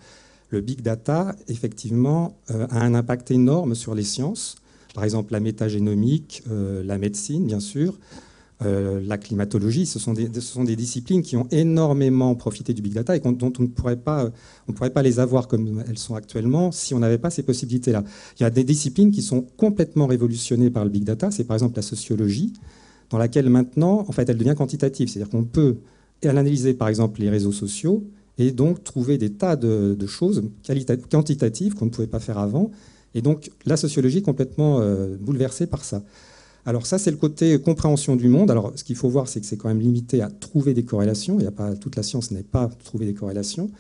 Speaker 3: le big data, effectivement, a un impact énorme sur les sciences, par exemple la métagénomique, la médecine, bien sûr, la climatologie. Ce sont des disciplines qui ont énormément profité du big data et dont on ne pourrait pas les avoir comme elles sont actuellement si on n'avait pas ces possibilités-là. Il y a des disciplines qui sont complètement révolutionnées par le big data. C'est par exemple la sociologie, dans laquelle maintenant, en fait, elle devient quantitative. C'est-à-dire qu'on peut analyser, par exemple, les réseaux sociaux et donc trouver des tas de choses quantitatives qu'on ne pouvait pas faire avant. Et donc, la sociologie est complètement bouleversée par ça. Alors ça, c'est le côté compréhension du monde. Alors ce qu'il faut voir, c'est que c'est quand même limité à trouver des corrélations. Toute la science n'est pas trouver des corrélations.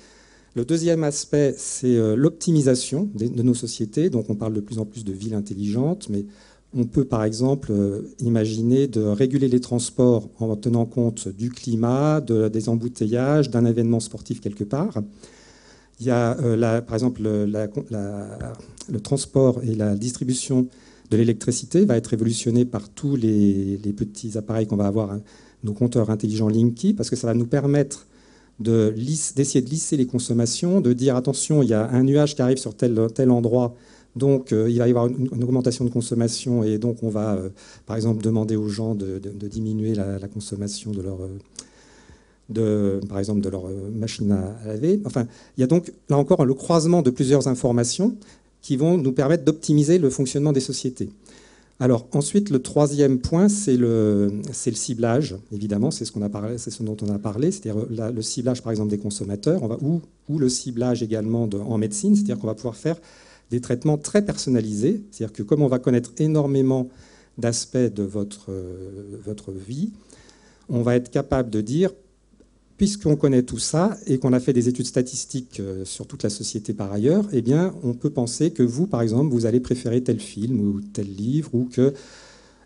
Speaker 3: Le deuxième aspect, c'est l'optimisation de nos sociétés. Donc on parle de plus en plus de villes intelligentes, mais on peut par exemple imaginer de réguler les transports en tenant compte du climat, des embouteillages, d'un événement sportif quelque part. Il y a par exemple le transport et la distribution de l'électricité va être révolutionné par tous les petits appareils qu'on va avoir, hein, nos compteurs intelligents Linky, parce que ça va nous permettre d'essayer de lisser les consommations, de dire attention, il y a un nuage qui arrive sur tel endroit, donc il va y avoir une augmentation de consommation, et donc on va, par exemple, demander aux gens de diminuer la consommation par exemple, de leur machine à laver. Enfin, il y a donc, là encore, le croisement de plusieurs informations qui vont nous permettre d'optimiser le fonctionnement des sociétés. Alors ensuite, le troisième point, c'est le ciblage. Évidemment, c'est ce dont on a parlé, c'est-à-dire le ciblage, par exemple, des consommateurs, ou le ciblage également en médecine, c'est-à-dire qu'on va pouvoir faire des traitements très personnalisés, c'est-à-dire que comme on va connaître énormément d'aspects de votre vie, on va être capable de dire, puisqu'on connaît tout ça et qu'on a fait des études statistiques sur toute la société par ailleurs, eh bien, on peut penser que vous, par exemple, vous allez préférer tel film ou tel livre, ou que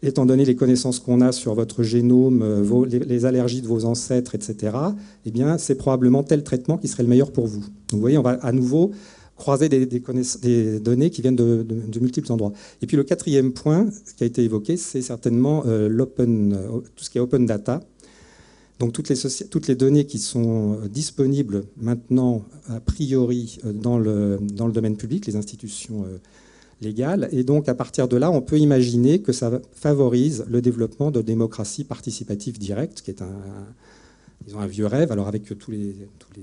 Speaker 3: étant donné les connaissances qu'on a sur votre génome, les allergies de vos ancêtres, etc., eh bien, c'est probablement tel traitement qui serait le meilleur pour vous. Donc, vous voyez, on va à nouveau croiser des données qui viennent de multiples endroits. Et puis, le quatrième point qui a été évoqué, c'est certainement tout ce qui est open data. Donc, toutes les données qui sont disponibles maintenant, a priori, dans le domaine public, les institutions légales. Et donc, à partir de là, on peut imaginer que ça favorise le développement de démocratie participative directe, qui est un vieux rêve, alors avec tous les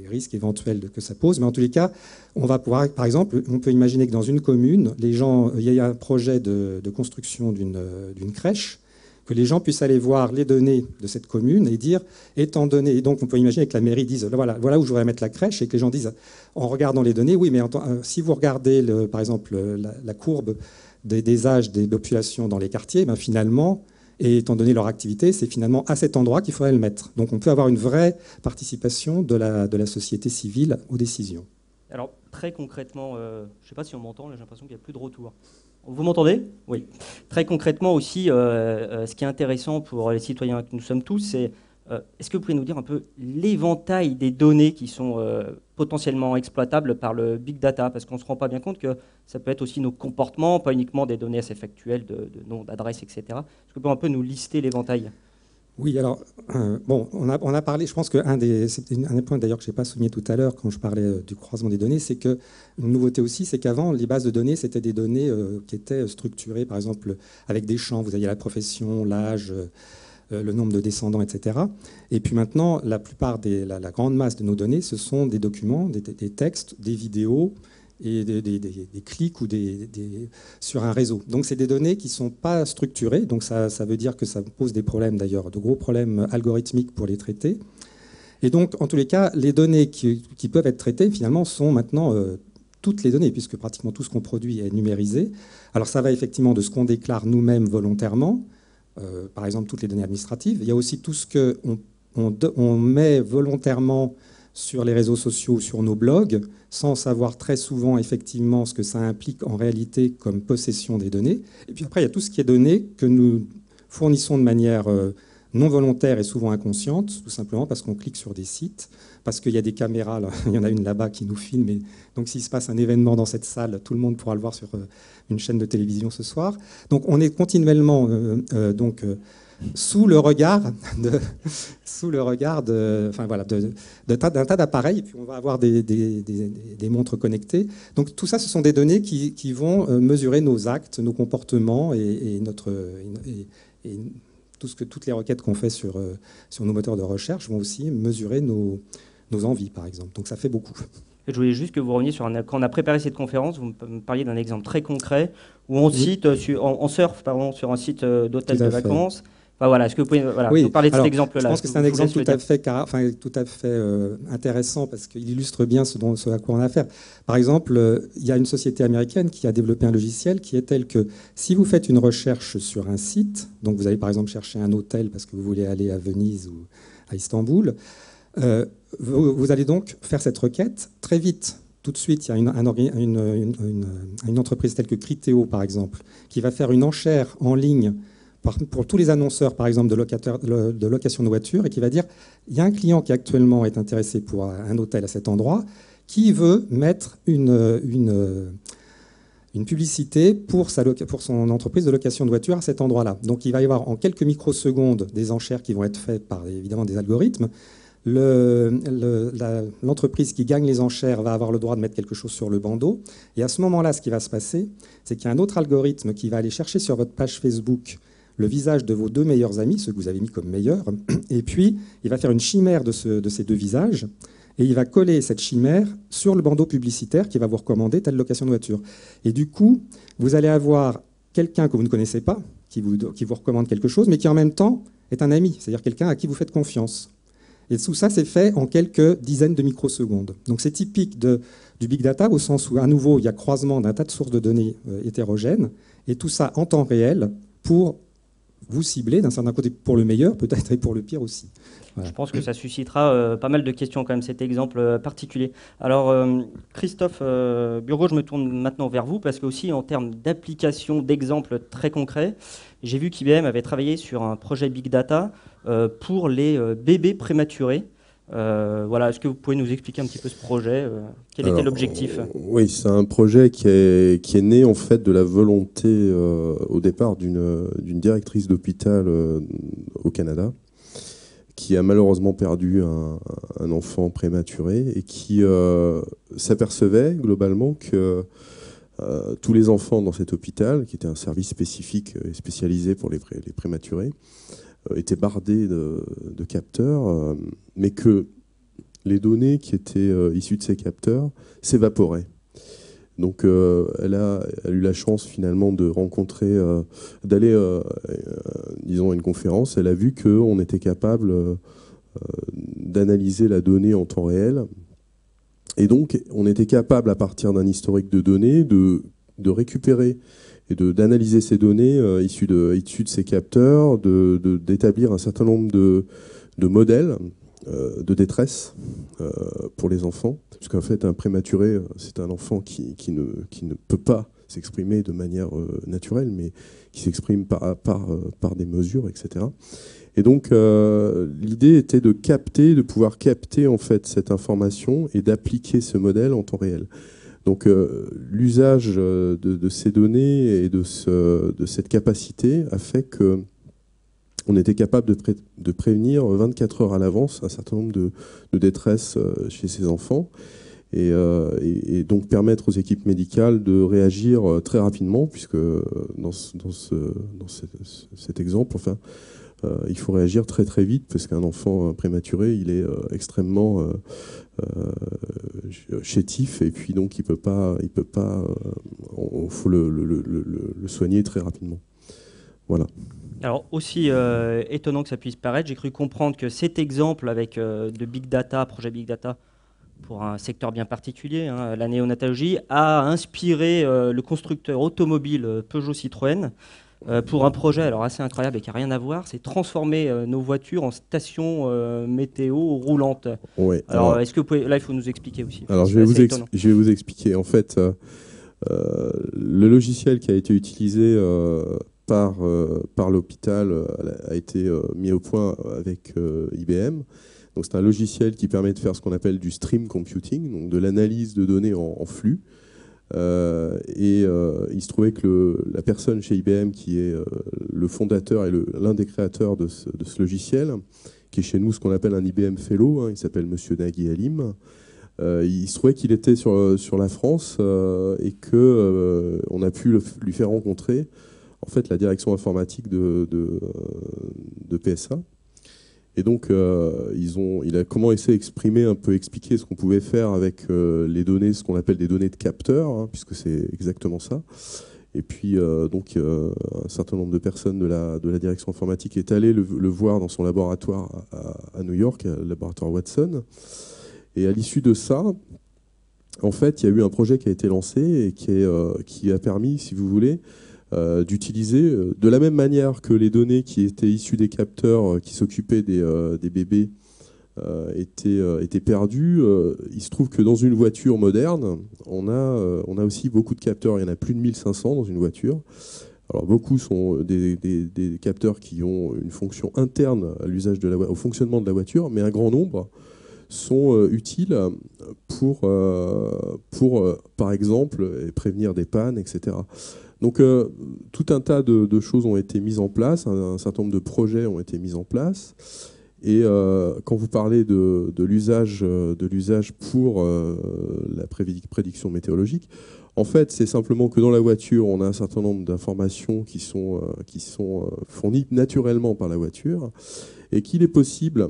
Speaker 3: risques éventuels que ça pose. Mais en tous les cas, on va pouvoir, par exemple, on peut imaginer que dans une commune, il y a un projet de construction d'une crèche, que les gens puissent aller voir les données de cette commune et dire, étant donné, et donc on peut imaginer que la mairie dise, voilà où je voudrais mettre la crèche, et que les gens disent, en regardant les données, oui, mais si vous regardez, par exemple, la courbe des âges des populations dans les quartiers, ben finalement, et étant donné leur activité, c'est finalement à cet endroit qu'il faudrait le mettre. Donc on peut avoir une vraie participation de la société civile aux décisions.
Speaker 1: Alors, très concrètement, je ne sais pas si on m'entend, là j'ai l'impression qu'il n'y a plus de retour. Vous m'entendez? Oui. Très concrètement aussi, ce qui est intéressant pour les citoyens que nous sommes tous, c'est est-ce que vous pouvez nous dire un peu l'éventail des données qui sont potentiellement exploitables par le big data? Parce qu'on ne se rend pas bien compte que ça peut être aussi nos comportements, pas uniquement des données assez factuelles de noms, d'adresses, etc. Est-ce que vous pouvez un peu nous lister l'éventail?
Speaker 3: Oui, alors, on a parlé, je pense qu'un des points d'ailleurs que je n'ai pas souligné tout à l'heure quand je parlais du croisement des données, c'est qu'une nouveauté aussi, c'est qu'avant, les bases de données, c'était des données qui étaient structurées, par exemple, avec des champs. Vous aviez la profession, l'âge, le nombre de descendants, etc. Et puis maintenant, la grande masse de nos données, ce sont des documents, des textes, des vidéos, et des clics ou sur un réseau. Donc c'est des données qui ne sont pas structurées, donc ça veut dire que ça pose des problèmes d'ailleurs, de gros problèmes algorithmiques pour les traiter. Et donc en tous les cas, les données qui peuvent être traitées finalement sont maintenant toutes les données, puisque pratiquement tout ce qu'on produit est numérisé. Alors ça va effectivement de ce qu'on déclare nous-mêmes volontairement, par exemple toutes les données administratives. Il y a aussi tout ce qu'on met volontairement sur les réseaux sociaux, sur nos blogs, sans savoir très souvent effectivement ce que ça implique en réalité comme possession des données. Et puis après, il y a tout ce qui est donné que nous fournissons de manière non volontaire et souvent inconsciente, tout simplement parce qu'on clique sur des sites, parce qu'il y a des caméras, là, il y en a une là-bas qui nous filme, et donc s'il se passe un événement dans cette salle, tout le monde pourra le voir sur une chaîne de télévision ce soir. Donc on est continuellement sous le regard d'un tas d'appareils, et puis on va avoir des montres connectées. Donc tout ça, ce sont des données qui vont mesurer nos actes, nos comportements et toutes les requêtes qu'on fait sur nos moteurs de recherche vont aussi mesurer nos envies, par exemple. Donc ça fait beaucoup.
Speaker 1: Je voulais juste que vous reveniez quand on a préparé cette conférence, vous me parliez d'un exemple très concret où on surfe sur un site d'hôtel de vacances. Enfin, voilà, est-ce que vous pouvez nous parler de cet exemple-là?
Speaker 3: Je pense que c'est un exemple tout à fait intéressant parce qu'il illustre bien ce à quoi on a affaire. Par exemple, il y a une société américaine qui a développé un logiciel qui est tel que si vous faites une recherche sur un site, donc vous allez par exemple chercher un hôtel parce que vous voulez aller à Venise ou à Istanbul, vous allez donc faire cette requête très vite. Tout de suite, il y a une entreprise telle que Criteo, par exemple, qui va faire une enchère en ligne pour tous les annonceurs, par exemple, de location de voitures, et qui va dire, il y a un client qui actuellement est intéressé pour un hôtel à cet endroit, qui veut mettre une publicité pour son entreprise de location de voitures à cet endroit-là. Donc il va y avoir en quelques microsecondes des enchères qui vont être faites par évidemment des algorithmes. L'entreprise qui gagne les enchères va avoir le droit de mettre quelque chose sur le bandeau. Et à ce moment-là, ce qui va se passer, c'est qu'il y a un autre algorithme qui va aller chercher sur votre page Facebook le visage de vos deux meilleurs amis, ceux que vous avez mis comme meilleurs, et puis il va faire une chimère de ces deux visages, et il va coller cette chimère sur le bandeau publicitaire qui va vous recommander telle location de voiture. Et du coup, vous allez avoir quelqu'un que vous ne connaissez pas, qui vous recommande quelque chose, mais qui en même temps est un ami, c'est-à-dire quelqu'un à qui vous faites confiance. Et tout ça, c'est fait en quelques dizaines de microsecondes. Donc c'est typique du big data, au sens où, à nouveau, il y a croisement d'un tas de sources de données hétérogènes, et tout ça en temps réel pour vous ciblez d'un certain côté pour le meilleur, peut-être, et pour le pire aussi. Voilà.
Speaker 1: Je pense que ça suscitera pas mal de questions quand même, cet exemple particulier. Alors, Christophe Burgot, je me tourne maintenant vers vous, parce que aussi en termes d'application, d'exemples très concrets, j'ai vu qu'IBM avait travaillé sur un projet Big Data pour les bébés prématurés. Voilà, est-ce que vous pouvez nous expliquer un petit peu ce projet quel était l'objectif?
Speaker 4: Oui, c'est un projet qui est né en fait de la volonté au départ d'une directrice d'hôpital au Canada, qui a malheureusement perdu un enfant prématuré et qui s'apercevait globalement que tous les enfants dans cet hôpital, qui était un service spécifique et spécialisé pour les prématurés, étaient bardés de capteurs, mais que les données qui étaient issues de ces capteurs s'évaporaient. Donc elle a eu la chance finalement de rencontrer, d'aller disons à une conférence. Elle a vu qu'on était capable d'analyser la donnée en temps réel. Et donc on était capable, à partir d'un historique de données, de récupérer et d'analyser ces données issues de ces capteurs, d'établir un certain nombre de modèles de détresse pour les enfants. Parce qu'en fait, un prématuré, c'est un enfant qui ne peut pas s'exprimer de manière naturelle, mais qui s'exprime par des mesures, etc. Et donc, l'idée était de pouvoir capter en fait cette information et d'appliquer ce modèle en temps réel. Donc, l'usage de ces données et de cette capacité a fait que on était capable de prévenir 24 heures à l'avance un certain nombre de détresses chez ces enfants et donc permettre aux équipes médicales de réagir très rapidement, puisque dans cet exemple, enfin, il faut réagir très très vite, parce qu'un enfant prématuré, il est extrêmement chétif, et puis donc il faut le soigner très rapidement. Voilà.
Speaker 1: Alors, aussi étonnant que ça puisse paraître, j'ai cru comprendre que cet exemple avec de Big Data, projet Big Data, pour un secteur bien particulier, hein, la néonatologie, a inspiré le constructeur automobile Peugeot-Citroën pour un projet alors assez incroyable et qui n'a rien à voir, c'est transformer nos voitures en stations météo roulantes.
Speaker 4: Ouais,
Speaker 1: alors, est-ce que vous pouvez... Là, il faut nous expliquer aussi.
Speaker 4: Alors, je vais vous expliquer. En fait, le logiciel qui a été utilisé par l'hôpital a été mis au point avec IBM. Donc c'est un logiciel qui permet de faire ce qu'on appelle du stream computing, donc de l'analyse de données en flux. Il se trouvait que la personne chez IBM qui est le fondateur et l'un des créateurs de ce logiciel, qui est chez nous ce qu'on appelle un IBM Fellow, hein, il s'appelle Monsieur Nagui Halim. Il se trouvait qu'il était sur la France et qu'on a pu lui faire rencontrer en fait la direction informatique de PSA. Et donc, il a comment essayer d'exprimer, un peu expliquer ce qu'on pouvait faire avec les données, ce qu'on appelle des données de capteurs, hein, puisque c'est exactement ça. Et puis, donc, un certain nombre de personnes de la direction informatique est allé le voir dans son laboratoire à New York, le laboratoire Watson. Et à l'issue de ça, en fait, il y a eu un projet qui a été lancé et qui a permis, si vous voulez, d'utiliser de la même manière que les données qui étaient issues des capteurs qui s'occupaient des bébés étaient perdues. Il se trouve que dans une voiture moderne, on a aussi beaucoup de capteurs. Il y en a plus de 1500 dans une voiture. Alors beaucoup sont des capteurs qui ont une fonction interne à l'usage au fonctionnement de la voiture, mais un grand nombre sont utiles pour par exemple, prévenir des pannes, etc. Donc tout un tas de choses ont été mises en place, un certain nombre de projets ont été mis en place. Et quand vous parlez de l'usage pour la prédiction météorologique, en fait, c'est simplement que dans la voiture, on a un certain nombre d'informations qui sont fournies naturellement par la voiture, et qu'il est possible,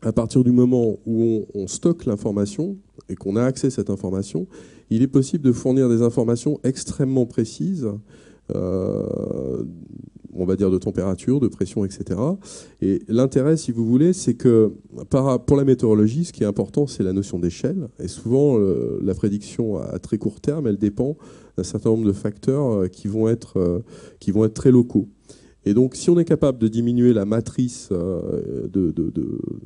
Speaker 4: à partir du moment où on stocke l'information et qu'on a accès à cette information, il est possible de fournir des informations extrêmement précises, on va dire de température, de pression, etc. Et l'intérêt, si vous voulez, c'est que pour la météorologie, ce qui est important, c'est la notion d'échelle. Et souvent, la prédiction à très court terme, elle dépend d'un certain nombre de facteurs qui vont être très locaux. Et donc, si on est capable de diminuer la matrice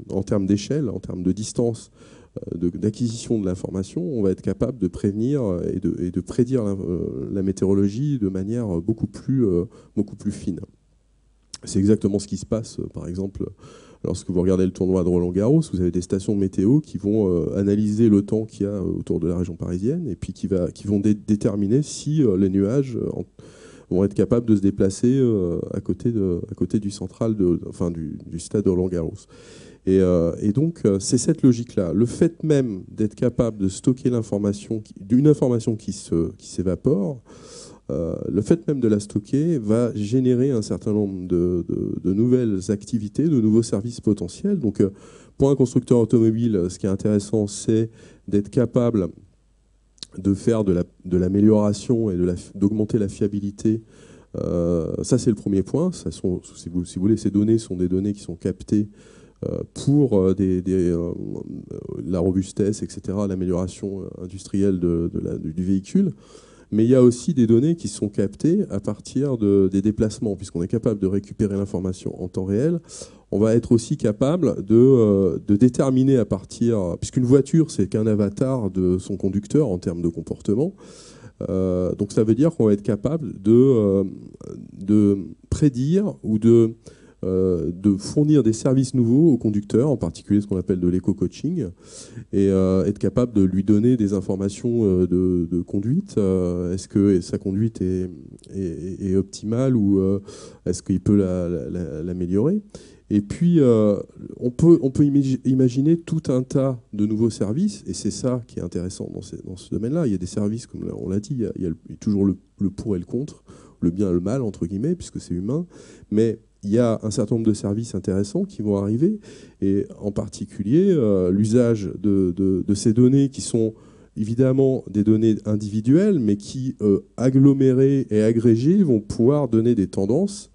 Speaker 4: en termes d'échelle, en termes de distance, d'acquisition de l'information, on va être capable de prévenir et de prédire la météorologie de manière beaucoup plus fine. C'est exactement ce qui se passe, par exemple, lorsque vous regardez le tournoi de Roland-Garros, vous avez des stations de météo qui vont analyser le temps qu'il y a autour de la région parisienne et puis qui vont déterminer si les nuages vont être capables de se déplacer à côté du central, du stade de Roland-Garros. Et donc, c'est cette logique-là. Le fait même d'être capable de stocker d'une information qui s'évapore, le fait même de la stocker va générer un certain nombre de nouvelles activités, de nouveaux services potentiels. Donc, pour un constructeur automobile, ce qui est intéressant, c'est d'être capable de faire de l'amélioration et d'augmenter la fiabilité. Ça, c'est le premier point. Si vous voulez, ces données sont des données qui sont captées pour la robustesse, etc., l'amélioration industrielle du véhicule. Mais il y a aussi des données qui sont captées à partir des déplacements, puisqu'on est capable de récupérer l'information en temps réel. On va être aussi capable de déterminer à partir... Puisqu'une voiture, c'est qu'un avatar de son conducteur en termes de comportement. Donc ça veut dire qu'on va être capable de prédire ou de fournir des services nouveaux au conducteur, en particulier ce qu'on appelle de l'éco-coaching, et être capable de lui donner des informations de conduite. Est-ce que sa conduite est optimale ou est-ce qu'il peut l'améliorer? Et puis, on peut imaginer tout un tas de nouveaux services, et c'est ça qui est intéressant dans ce domaine-là. Il y a des services, comme on l'a dit, il y a toujours le pour et le contre, le bien et le mal, entre guillemets, puisque c'est humain, mais il y a un certain nombre de services intéressants qui vont arriver, et en particulier l'usage de ces données qui sont évidemment des données individuelles, mais qui, agglomérées et agrégées, vont pouvoir donner des tendances.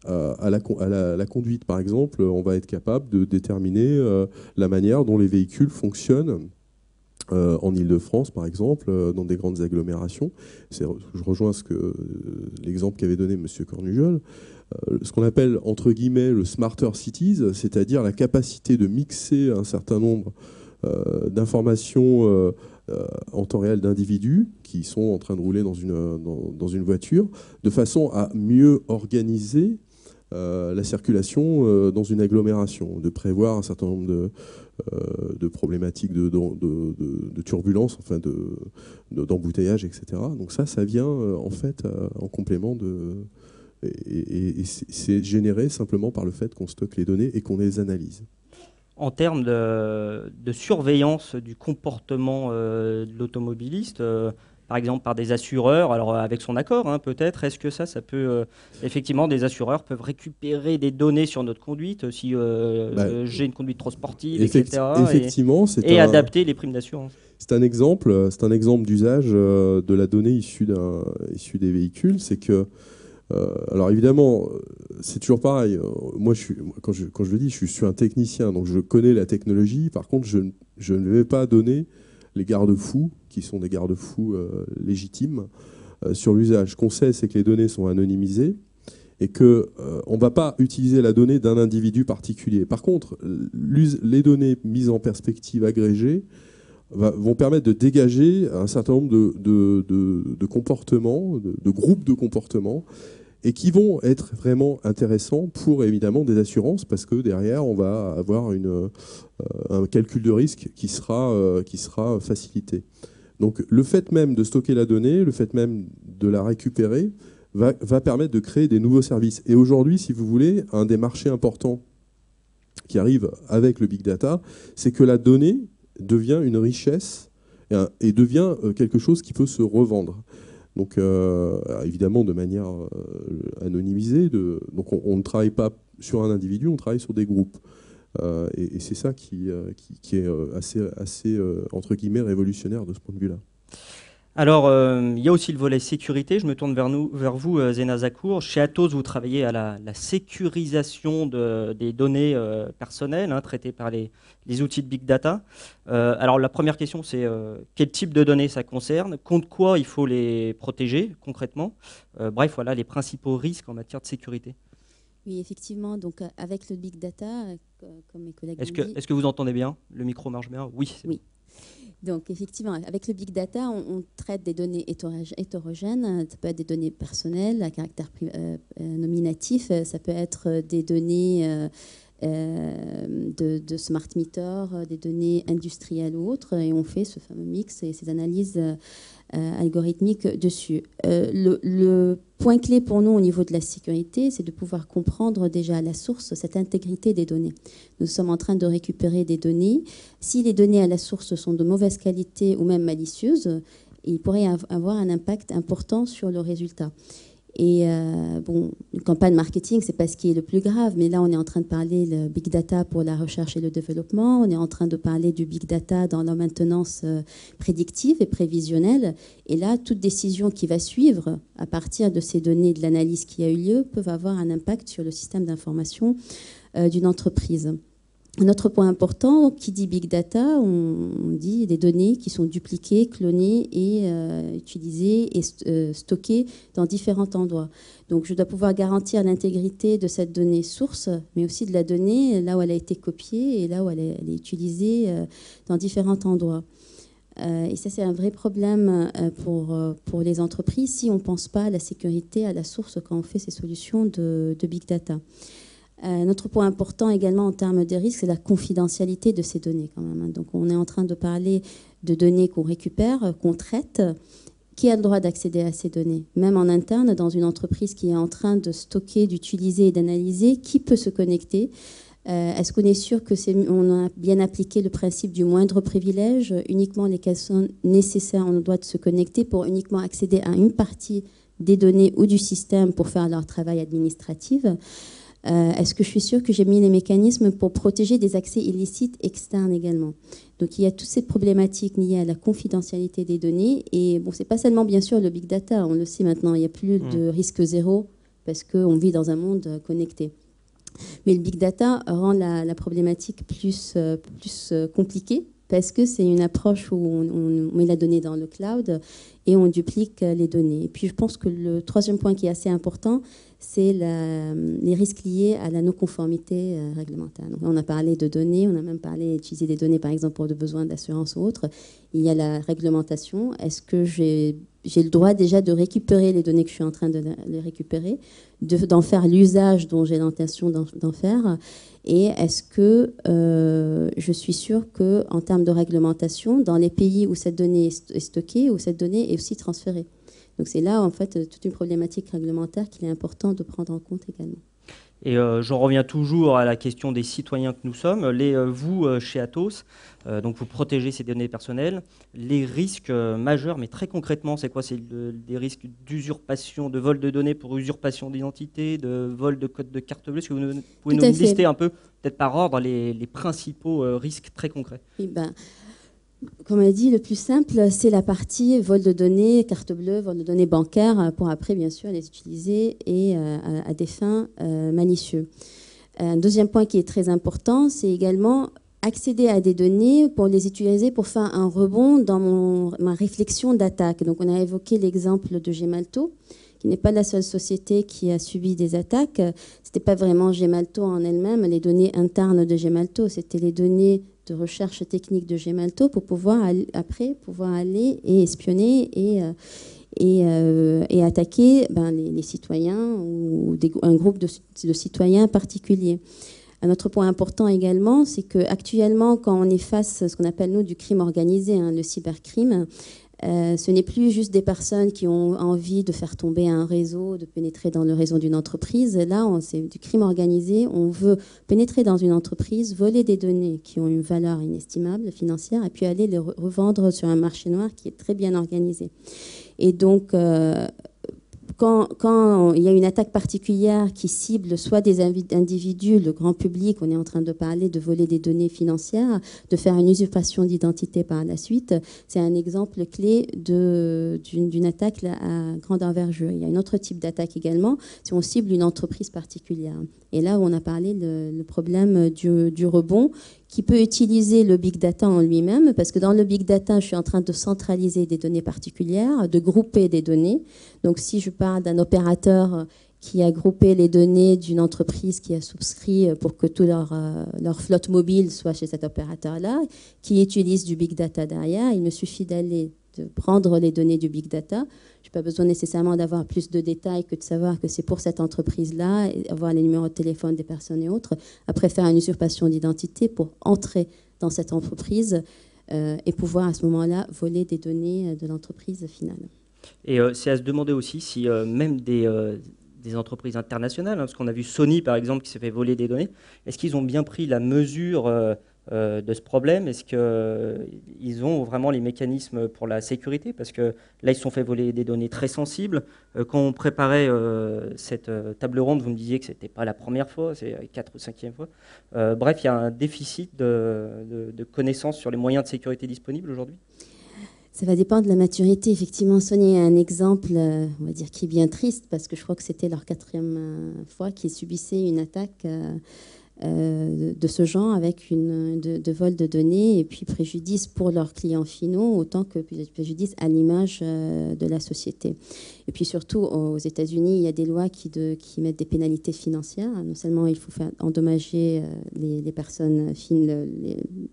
Speaker 4: À la conduite, par exemple, on va être capable de déterminer la manière dont les véhicules fonctionnent en Ile-de-France, par exemple, dans des grandes agglomérations. Je rejoins l'exemple qu'avait donné M. Cornujol. Ce qu'on appelle, entre guillemets, le smarter cities, c'est-à-dire la capacité de mixer un certain nombre d'informations en temps réel d'individus qui sont en train de rouler dans une voiture, de façon à mieux organiser la circulation dans une agglomération, de prévoir un certain nombre de problématiques de turbulence, enfin d'embouteillage, etc. Donc ça vient en fait en complément et c'est généré simplement par le fait qu'on stocke les données et qu'on les analyse.
Speaker 1: En termes de surveillance du comportement de l'automobiliste, par exemple par des assureurs, alors avec son accord peut-être, est-ce que ça peut... effectivement, des assureurs peuvent récupérer des données sur notre conduite, si j'ai une conduite trop sportive, etc.
Speaker 4: Effectivement,
Speaker 1: et adapter les primes d'assurance.
Speaker 4: C'est un exemple d'usage de la donnée issue des véhicules, c'est que alors évidemment, c'est toujours pareil. Moi, quand je le dis, je suis un technicien, donc je connais la technologie. Par contre, je ne vais pas donner les garde-fous, qui sont des garde-fous légitimes, sur l'usage. Ce qu'on sait, c'est que les données sont anonymisées et qu'on ne va pas utiliser la donnée d'un individu particulier. Par contre, les données mises en perspective, agrégées, vont permettre de dégager un certain nombre de comportements, de groupes de comportements, et qui vont être vraiment intéressants pour évidemment des assurances, parce que derrière, on va avoir un calcul de risque qui sera facilité. Donc le fait même de stocker la donnée, le fait même de la récupérer, va permettre de créer des nouveaux services. Et aujourd'hui, si vous voulez, un des marchés importants qui arrive avec le big data, c'est que la donnée devient une richesse et devient quelque chose qui peut se revendre. Donc évidemment de manière anonymisée. Donc on ne travaille pas sur un individu, on travaille sur des groupes. Et c'est ça qui est assez entre guillemets révolutionnaire de ce point de vue-là.
Speaker 1: Alors, il y a aussi le volet sécurité. Je me tourne vers vous, Zena Zakour. Chez Atos, vous travaillez à la sécurisation des données personnelles traitées par les outils de Big Data. Alors, la première question, c'est quel type de données ça concerne? Contre quoi il faut les protéger concrètement? Bref, voilà les principaux risques en matière de sécurité.
Speaker 5: Oui, effectivement. Donc, avec le big data, comme mes collègues
Speaker 1: Est-ce
Speaker 5: l'ont dit.
Speaker 1: que vous entendez bien? Le micro marche bien? Oui.
Speaker 5: Oui. Donc, effectivement, avec le big data, on traite des données hétérogènes. Ça peut être des données personnelles à caractère nominatif. Ça peut être des données de smart meter, des données industrielles ou autres. Et on fait ce fameux mix et ces analyses algorithmiques dessus. Le point clé pour nous au niveau de la sécurité, c'est de pouvoir comprendre déjà à la source cette intégrité des données. Nous sommes en train de récupérer des données. Si les données à la source sont de mauvaise qualité ou même malicieuses, il pourrait avoir un impact important sur le résultat. Et bon, une campagne marketing, c'est pas ce qui est le plus grave, mais là, on est en train de parler le big data pour la recherche et le développement. On est en train de parler du big data dans la maintenance prédictive et prévisionnelle. Et là, toute décision qui va suivre à partir de ces données de l'analyse qui a eu lieu peuvent avoir un impact sur le système d'information d'une entreprise. Un autre point important, qui dit big data, on dit des données qui sont dupliquées, clonées et utilisées et stockées dans différents endroits. Donc je dois pouvoir garantir l'intégrité de cette donnée source, mais aussi de la donnée là où elle a été copiée et là où elle est utilisée dans différents endroits. Et ça, c'est un vrai problème pour les entreprises si on ne pense pas à la sécurité à la source quand on fait ces solutions de big data. Un autre point important également en termes de risque, c'est la confidentialité de ces données quand même. Donc on est en train de parler de données qu'on récupère, qu'on traite. Qui a le droit d'accéder à ces données? Même en interne, dans une entreprise qui est en train de stocker, d'utiliser et d'analyser, qui peut se connecter? Est-ce qu'on est sûr qu'on a bien appliqué le principe du moindre privilège? Uniquement les personnes nécessaires, on doit se connecter pour uniquement accéder à une partie des données ou du système pour faire leur travail administratif. Est-ce que je suis sûre que j'ai mis les mécanismes pour protéger des accès illicites externes également? Donc il y a toutes ces problématiques liées à la confidentialité des données. Et bon, c'est pas seulement bien sûr le big data, on le sait maintenant, il n'y a plus de risque zéro parce qu'on vit dans un monde connecté. Mais le big data rend la problématique plus compliquée parce que c'est une approche où on met la donnée dans le cloud et on duplique les données. Et puis je pense que le troisième point qui est assez important, c'est les risques liés à la non-conformité réglementaire. Donc, on a parlé de données, on a même parlé d'utiliser des données, par exemple, pour des besoins d'assurance ou autre. Il y a la réglementation. Est-ce que j'ai le droit déjà de récupérer les données que je suis en train de les récupérer, d'en faire l'usage dont j'ai l'intention d'en faire? Et est-ce que je suis sûre qu'en termes de réglementation, dans les pays où cette donnée est stockée, où cette donnée est aussi transférée? Donc c'est là, en fait, toute une problématique réglementaire qu'il est important de prendre en compte également.
Speaker 1: Et j'en reviens toujours à la question des citoyens que nous sommes. Vous, chez Atos, donc vous protégez ces données personnelles. Les risques majeurs, mais très concrètement, c'est quoi? C'est des risques d'usurpation, de vol de données pour usurpation d'identité, de vol de code de carte bleue. Est-ce que vous pouvez nous lister un peu, peut-être par ordre, les principaux risques très concrets?
Speaker 5: Oui, comme on a dit, le plus simple, c'est la partie vol de données, carte bleue, vol de données bancaires, pour après, bien sûr, les utiliser et à des fins malicieuses. Un deuxième point qui est très important, c'est également accéder à des données pour les utiliser pour faire un rebond dans ma réflexion d'attaque. Donc, on a évoqué l'exemple de Gemalto, qui n'est pas la seule société qui a subi des attaques. Ce n'était pas vraiment Gemalto en elle-même, les données internes de Gemalto, c'était les données de recherche technique de Gemalto pour pouvoir aller et espionner et attaquer les citoyens ou un groupe de citoyens particuliers. Un autre point important également, c'est qu'actuellement, quand on est face à ce qu'on appelle, nous, du crime organisé, le cybercrime, ce n'est plus juste des personnes qui ont envie de faire tomber un réseau, de pénétrer dans le réseau d'une entreprise. Là, c'est du crime organisé. On veut pénétrer dans une entreprise, voler des données qui ont une valeur inestimable financière et puis aller les revendre sur un marché noir qui est très bien organisé. Et donc, quand il y a une attaque particulière qui cible soit des individus, le grand public, on est en train de parler de voler des données financières, de faire une usurpation d'identité par la suite, c'est un exemple clé d'une attaque à grande envergure. Il y a un autre type d'attaque également, si on cible une entreprise particulière. Et là, on a parlé le problème du rebond, qui peut utiliser le big data en lui-même, parce que dans le big data, je suis en train de centraliser des données particulières, de grouper des données. Donc, si je parle d'un opérateur qui a groupé les données d'une entreprise qui a souscrit pour que toute leur flotte mobile soit chez cet opérateur-là, qui utilise du big data derrière. Il me suffit de prendre les données du big data. Je n'ai pas besoin nécessairement d'avoir plus de détails que de savoir que c'est pour cette entreprise-là, avoir les numéros de téléphone des personnes et autres. Après, faire une usurpation d'identité pour entrer dans cette entreprise et pouvoir à ce moment-là voler des données de l'entreprise finale.
Speaker 1: Et c'est à se demander aussi si même des entreprises internationales, parce qu'on a vu Sony par exemple qui s'est fait voler des données, est-ce qu'ils ont bien pris la mesure de ce problème? Est-ce qu'ils ont vraiment les mécanismes pour la sécurité? Parce que là, ils se sont fait voler des données très sensibles. Quand on préparait cette table ronde, vous me disiez que ce n'était pas la première fois, c'est la 4e ou 5e fois. Bref, il y a un déficit de connaissances sur les moyens de sécurité disponibles aujourd'hui?
Speaker 5: Ça va dépendre de la maturité. Effectivement, Sony est un exemple, on va dire, qui est bien triste, parce que je crois que c'était leur 4e fois qu'ils subissaient une attaque de ce genre, avec de vol de données, et puis préjudice pour leurs clients finaux, autant que préjudice à l'image de la société. Et puis surtout, aux États-Unis, il y a des lois qui mettent des pénalités financières. Non seulement il faut faire endommager les personnes fines,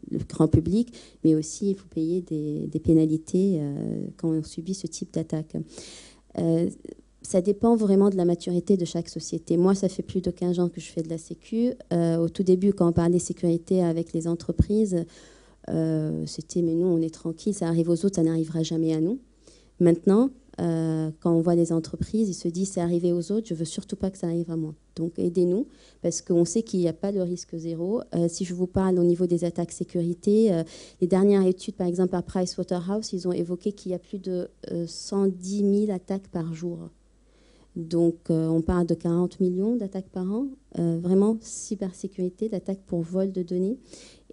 Speaker 5: le grand public, mais aussi il faut payer des pénalités quand on subit ce type d'attaque. Ça dépend vraiment de la maturité de chaque société. Moi, ça fait plus de 15 ans que je fais de la sécu. Au tout début, quand on parlait sécurité avec les entreprises, c'était « mais nous, on est tranquille, ça arrive aux autres, ça n'arrivera jamais à nous ». Maintenant, quand on voit les entreprises, ils se disent « c'est arrivé aux autres, je ne veux surtout pas que ça arrive à moi ». Donc aidez-nous, parce qu'on sait qu'il n'y a pas le risque zéro. Si je vous parle au niveau des attaques sécurité, les dernières études, par exemple à Pricewaterhouse, ils ont évoqué qu'il y a plus de 110 000 attaques par jour. Donc, on parle de 40 millions d'attaques par an, vraiment cybersécurité, d'attaques pour vol de données.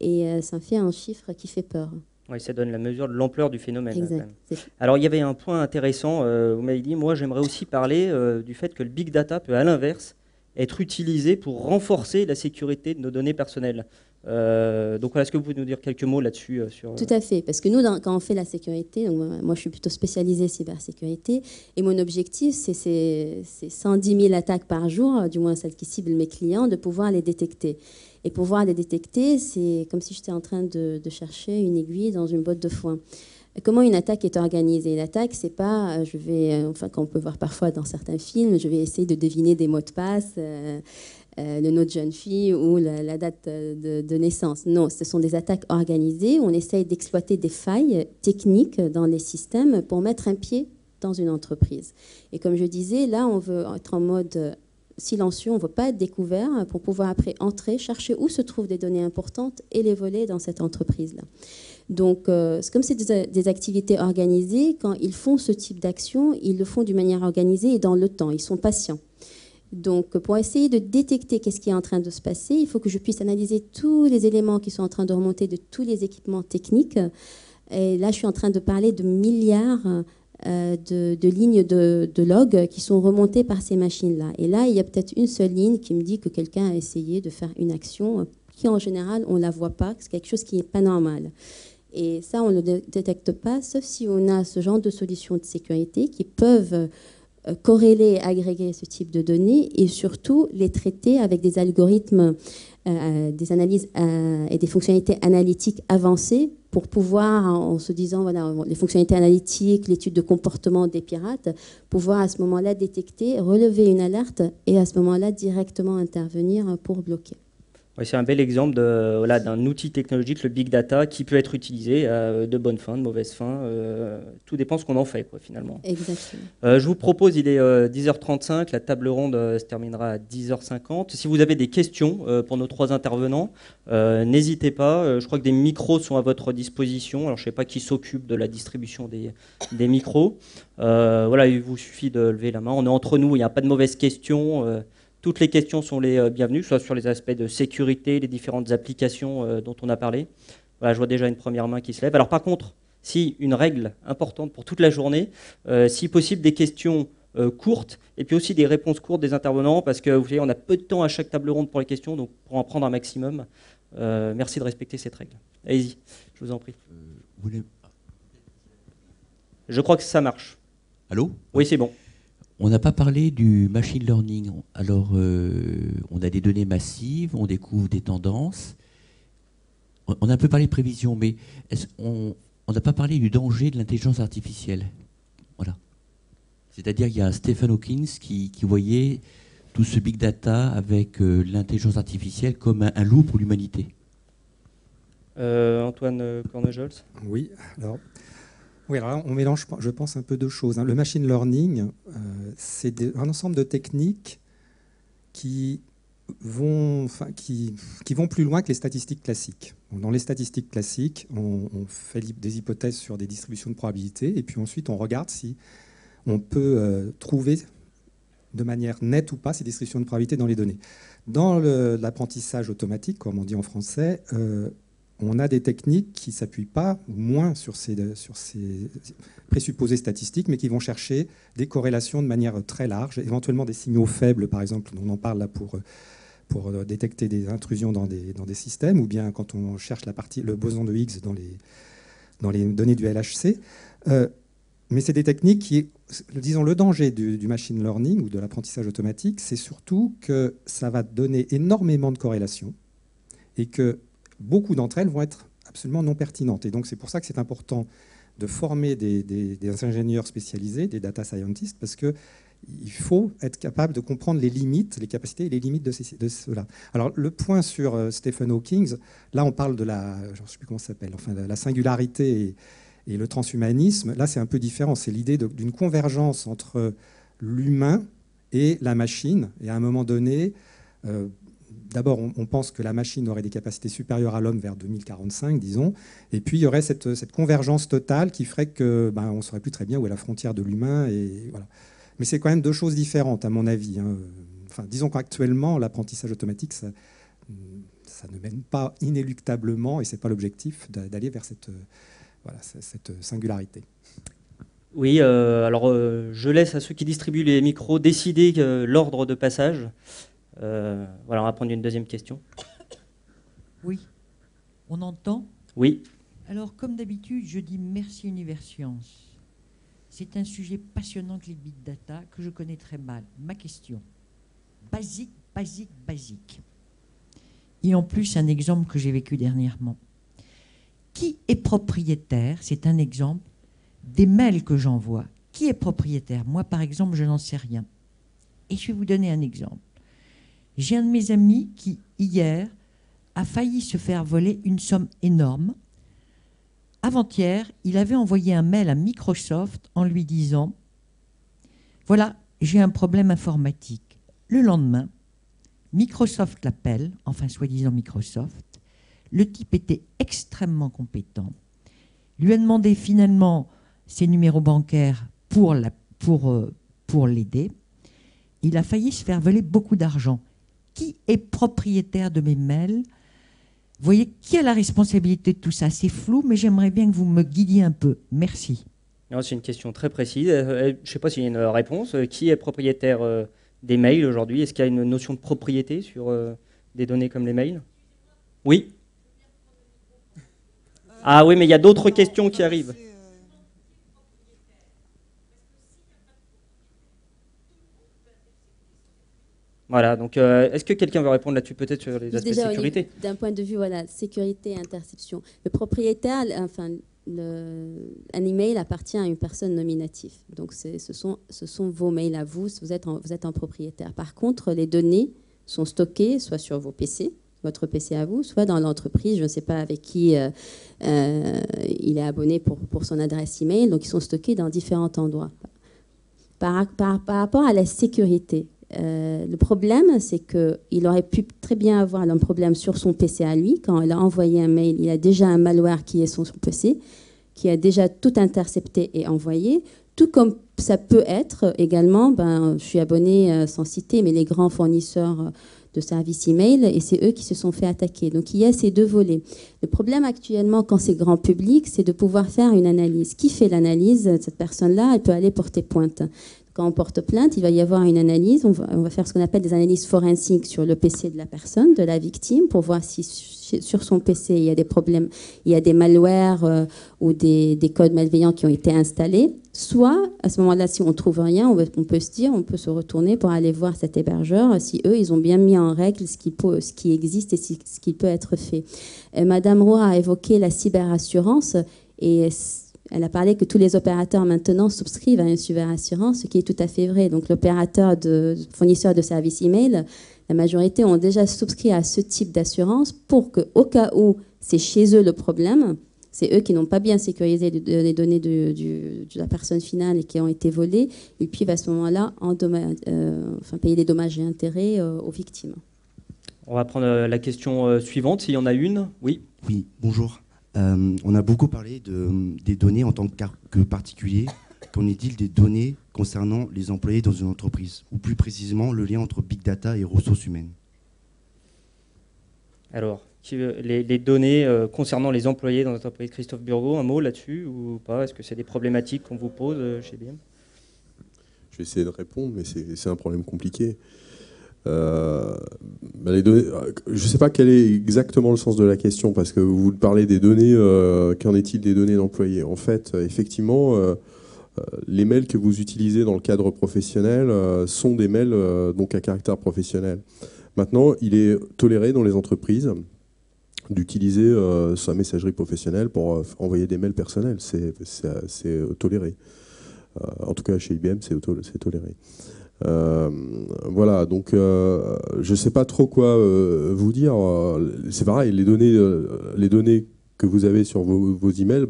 Speaker 5: Et ça fait un chiffre qui fait peur.
Speaker 1: Oui, ça donne la mesure de l'ampleur du phénomène.
Speaker 5: Exact.
Speaker 1: Alors, il y avait un point intéressant. Vous m'avez dit, moi, j'aimerais aussi parler du fait que le big data peut, à l'inverse, être utilisé pour renforcer la sécurité de nos données personnelles. Donc, est-ce que vous pouvez nous dire quelques mots là-dessus
Speaker 5: Tout à fait, parce que nous, quand on fait la sécurité, donc moi je suis plutôt spécialisée cybersécurité, et mon objectif, c'est 110 000 attaques par jour, du moins celles qui ciblent mes clients, de pouvoir les détecter. Et pouvoir les détecter, c'est comme si j'étais en train de chercher une aiguille dans une botte de foin. Comment une attaque est organisée? L'attaque, c'est pas, qu'on peut voir parfois dans certains films, je vais essayer de deviner des mots de passe, le nom de jeune fille ou la date de naissance. Non, ce sont des attaques organisées. On essaye d'exploiter des failles techniques dans les systèmes pour mettre un pied dans une entreprise. Et comme je disais, là, on veut être en mode silencieux, on ne veut pas être découvert pour pouvoir après entrer, chercher où se trouvent des données importantes et les voler dans cette entreprise-là. Donc, comme c'est des activités organisées, quand ils font ce type d'action, ils le font d'une manière organisée et dans le temps. Ils sont patients. Donc, pour essayer de détecter qu'est-ce qui est en train de se passer, il faut que je puisse analyser tous les éléments qui sont en train de remonter de tous les équipements techniques. Et là, je suis en train de parler de milliards de lignes de log qui sont remontées par ces machines-là. Et là, il y a peut-être une seule ligne qui me dit que quelqu'un a essayé de faire une action qui, en général, on ne la voit pas, c'est quelque chose qui n'est pas normal. Et ça, on ne le détecte pas, sauf si on a ce genre de solutions de sécurité qui peuvent corréler, agréger ce type de données et surtout les traiter avec des algorithmes, des analyses et des fonctionnalités analytiques avancées pour pouvoir, en se disant, voilà, les fonctionnalités analytiques, l'étude de comportement des pirates, pouvoir à ce moment-là détecter, relever une alerte et à ce moment-là directement intervenir pour bloquer.
Speaker 1: Oui, c'est un bel exemple d'un outil technologique, le big data, qui peut être utilisé de bonnes fins, de mauvaises fins. Tout dépend de ce qu'on en fait, quoi, finalement.
Speaker 5: Exactement.
Speaker 1: Je vous propose, il est 10h35, la table ronde se terminera à 10h50. Si vous avez des questions pour nos 3 intervenants, n'hésitez pas. Je crois que des micros sont à votre disposition. Alors, je ne sais pas qui s'occupe de la distribution des micros. Voilà, il vous suffit de lever la main. On est entre nous, il n'y a pas de mauvaises questions. Toutes les questions sont les bienvenues, soit sur les aspects de sécurité, les différentes applications dont on a parlé. Voilà, je vois déjà une première main qui se lève. Alors par contre, si une règle importante pour toute la journée, si possible des questions courtes et puis aussi des réponses courtes des intervenants, parce que vous voyez, on a peu de temps à chaque table ronde pour les questions, donc pour en prendre un maximum, merci de respecter cette règle. Allez-y, je vous en prie.
Speaker 6: Vous voulez...
Speaker 1: Je crois que ça marche.
Speaker 6: Allô ?
Speaker 1: Oui, c'est bon.
Speaker 6: On n'a pas parlé du machine learning. Alors, on a des données massives, on découvre des tendances. On a un peu parlé de prévision, mais on n'a pas parlé du danger de l'intelligence artificielle. Voilà. C'est-à-dire qu'il y a Stephen Hawking qui voyait tout ce big data avec l'intelligence artificielle comme un loup pour l'humanité.
Speaker 1: Antoine Cornejols.
Speaker 3: Oui, alors là, on mélange, je pense, un peu deux choses. Le machine learning, c'est un ensemble de techniques qui vont plus loin que les statistiques classiques. Dans les statistiques classiques, on fait des hypothèses sur des distributions de probabilité, et puis ensuite on regarde si on peut trouver de manière nette ou pas ces distributions de probabilité dans les données. Dans l'apprentissage automatique, comme on dit en français, on a des techniques qui ne s'appuient pas, ou moins, sur ces présupposés statistiques, mais qui vont chercher des corrélations de manière très large, éventuellement des signaux faibles, par exemple, on en parle là pour détecter des intrusions dans des systèmes, ou bien quand on cherche le boson de Higgs dans les données du LHC. Mais c'est des techniques qui, disons, le danger du machine learning ou de l'apprentissage automatique, c'est surtout que ça va donner énormément de corrélations et que beaucoup d'entre elles vont être absolument non pertinentes. Et donc c'est pour ça que c'est important de former des ingénieurs spécialisés, des data scientists, parce qu'il faut être capable de comprendre les limites, les capacités et les limites de cela. Alors le point sur Stephen Hawking, là on parle de je ne sais plus comment ça s'appelle, enfin la singularité et le transhumanisme. Là c'est un peu différent, c'est l'idée d'une convergence entre l'humain et la machine. Et à un moment donné, d'abord, on pense que la machine aurait des capacités supérieures à l'homme vers 2045, disons, et puis il y aurait cette convergence totale qui ferait que on ne saurait plus très bien où est la frontière de l'humain. Et voilà. Mais c'est quand même deux choses différentes, à mon avis. Enfin, disons qu'actuellement, l'apprentissage automatique, ça ne mène pas inéluctablement, et ce n'est pas l'objectif, d'aller vers cette singularité.
Speaker 1: Oui, alors je laisse à ceux qui distribuent les micros décider l'ordre de passage. Voilà, on va prendre une deuxième question.
Speaker 7: Oui, on entend?
Speaker 1: Oui.
Speaker 7: Alors, comme d'habitude, je dis merci Universcience. C'est un sujet passionnant que les big data, que je connais très mal. Ma question, basique. Et en plus, un exemple que j'ai vécu dernièrement. Qui est propriétaire, c'est un exemple, des mails que j'envoie? Qui est propriétaire? Moi, par exemple, je n'en sais rien. Et je vais vous donner un exemple. J'ai un de mes amis qui, hier, a failli se faire voler une somme énorme. Avant-hier, il avait envoyé un mail à Microsoft en lui disant « Voilà, j'ai un problème informatique. » Le lendemain, Microsoft l'appelle, enfin soi-disant Microsoft. Le type était extrêmement compétent. Lui a demandé finalement ses numéros bancaires pour l'aider. Il a failli se faire voler beaucoup d'argent. Qui est propriétaire de mes mails? Vous voyez, qui a la responsabilité de tout ça? C'est flou, mais j'aimerais bien que vous me guidiez un peu. Merci.
Speaker 1: C'est une question très précise. Je ne sais pas s'il y a une réponse. Qui est propriétaire des mails aujourd'hui? Est-ce qu'il y a une notion de propriété sur des données comme les mails? Oui. Ah oui, mais il y a d'autres questions qui arrivent. Voilà, donc est-ce que quelqu'un veut répondre là-dessus, peut-être sur les aspects de sécurité?
Speaker 5: D'un point de vue, sécurité et interception. Le propriétaire, un email appartient à une personne nominative. Donc ce sont vos mails à vous, vous êtes en propriétaire. Par contre, les données sont stockées soit sur vos PC, votre PC à vous, soit dans l'entreprise, je ne sais pas avec qui il est abonné pour son adresse email, donc ils sont stockés dans différents endroits. Par rapport à la sécurité, le problème, c'est qu'il aurait pu très bien avoir un problème sur son PC à lui. Quand il a envoyé un mail, il a déjà un malware qui est sur son PC, qui a déjà tout intercepté et envoyé. Tout comme ça peut être également, je suis abonnée sans citer, mais les grands fournisseurs de services email, et c'est eux qui se sont fait attaquer. Donc il y a ces deux volets. Le problème actuellement, quand c'est grand public, c'est de pouvoir faire une analyse. Qui fait l'analyse? Cette personne-là, elle peut aller porter pointe. Donc quand on porte plainte, il va y avoir une analyse. On va faire ce qu'on appelle des analyses forensiques sur le PC de la personne, de la victime, pour voir si sur son PC il y a des problèmes, il y a des malwares ou des codes malveillants qui ont été installés. Soit, à ce moment-là, si on ne trouve rien, on peut se dire, on peut se retourner pour aller voir cet hébergeur si eux, ils ont bien mis en règle ce qui existe et ce qui peut être fait. Madame Roy a évoqué la cyberassurance et elle a parlé que tous les opérateurs maintenant souscrivent à une cyberassurance, ce qui est tout à fait vrai. Donc fournisseur de services email, la majorité ont déjà souscrit à ce type d'assurance pour qu'au cas où c'est chez eux le problème, c'est eux qui n'ont pas bien sécurisé les données de la personne finale et qui ont été volées, ils peuvent à ce moment-là payer des dommages et intérêts aux victimes.
Speaker 1: On va prendre la question suivante, s'il y en a une. Oui.
Speaker 8: Oui, bonjour. On a beaucoup parlé des données en tant que particulier. Qu'en est-il des données concernant les employés dans une entreprise, ou plus précisément le lien entre big data et ressources humaines?
Speaker 1: Alors, les données concernant les employés dans l'entreprise, Christophe Burgot, un mot là-dessus ou pas? Est-ce que c'est des problématiques qu'on vous pose chez IBM?
Speaker 4: Je vais essayer de répondre, mais c'est un problème compliqué. Les données, je ne sais pas quel est exactement le sens de la question, parce que vous parlez des données, qu'en est-il des données d'employés? En fait, effectivement, les mails que vous utilisez dans le cadre professionnel sont des mails donc à caractère professionnel. Maintenant, il est toléré dans les entreprises d'utiliser sa messagerie professionnelle pour envoyer des mails personnels. C'est toléré. En tout cas, chez IBM, c'est toléré. Voilà, donc je ne sais pas trop quoi vous dire. C'est pareil, les données que vous avez sur vos emails,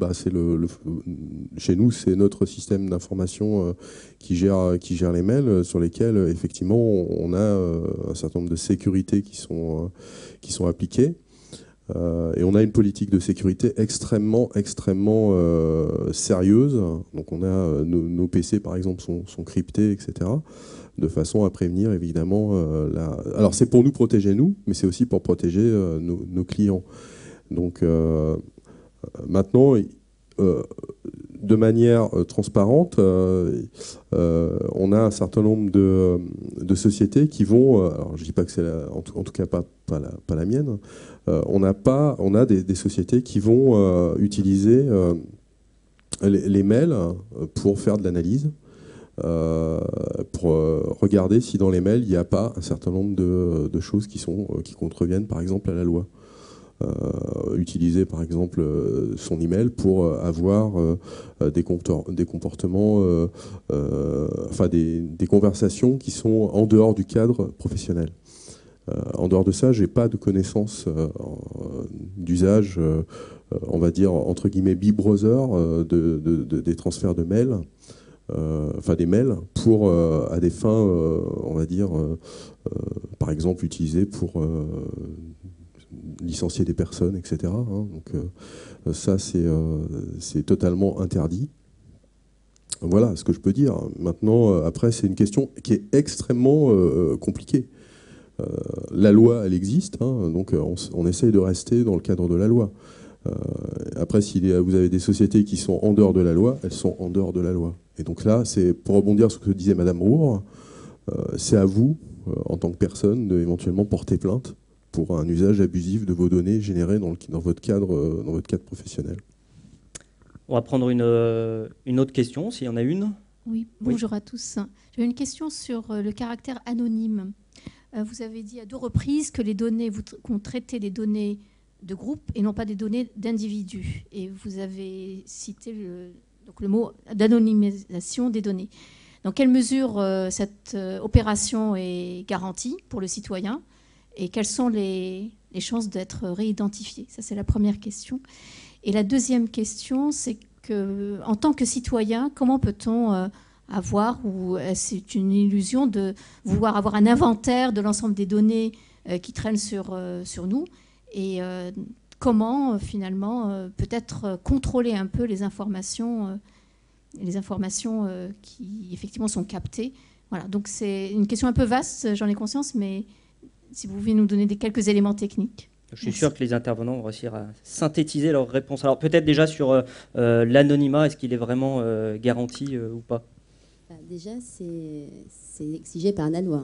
Speaker 4: chez nous, c'est notre système d'information qui gère les mails, sur lesquels effectivement on a un certain nombre de sécurités qui sont appliquées. Et on a une politique de sécurité extrêmement sérieuse. Donc on a nos PC par exemple sont cryptés, etc. De façon à prévenir évidemment Alors c'est pour nous protéger nous, mais c'est aussi pour protéger nos clients. Donc maintenant, de manière transparente, on a un certain nombre de sociétés qui vont, alors je ne dis pas que c'est en tout cas pas la mienne, on a des sociétés qui vont utiliser les mails pour faire de l'analyse, pour regarder si dans les mails il n'y a pas un certain nombre de choses qui contreviennent par exemple à la loi. Utiliser par exemple son email pour avoir des comportements, des conversations qui sont en dehors du cadre professionnel. En dehors de ça, j'ai pas de connaissance d'usage, on va dire entre guillemets bi-browser des transferts de mails. Des mails pour à des fins, on va dire, par exemple utilisés pour licencier des personnes, etc. Donc ça, c'est totalement interdit. Voilà ce que je peux dire. Maintenant, après, c'est une question qui est extrêmement compliquée. La loi, elle existe, donc on essaye de rester dans le cadre de la loi. Après, si vous avez des sociétés qui sont en dehors de la loi, elles sont en dehors de la loi. Et donc là, c'est pour rebondir sur ce que disait Madame Roure, c'est à vous, en tant que personne, de éventuellement porter plainte pour un usage abusif de vos données générées dans votre cadre professionnel.
Speaker 1: On va prendre une autre question, s'il y en a une.
Speaker 9: Oui, bonjour à tous. J'ai une question sur le caractère anonyme. Vous avez dit à 2 reprises que les données, qu'on traitait des données de groupe et non pas des données d'individus. Et vous avez cité le mot d'anonymisation des données. Dans quelle mesure cette opération est garantie pour le citoyen et quelles sont les chances d'être réidentifié? Ça, c'est la première question. Et la deuxième question, c'est qu'en tant que citoyen, comment peut-on avoir, ou c'est une illusion de vouloir avoir un inventaire de l'ensemble des données qui traînent sur nous, et comment finalement peut-être contrôler un peu les informations qui effectivement sont captées. Voilà, donc c'est une question un peu vaste, j'en ai conscience, mais si vous pouvez nous donner quelques éléments techniques.
Speaker 1: Je suis sûr que les intervenants vont réussir à synthétiser leurs réponses. Alors peut-être déjà sur l'anonymat, est-ce qu'il est vraiment garanti ou pas?
Speaker 5: Déjà, c'est exigé par la loi.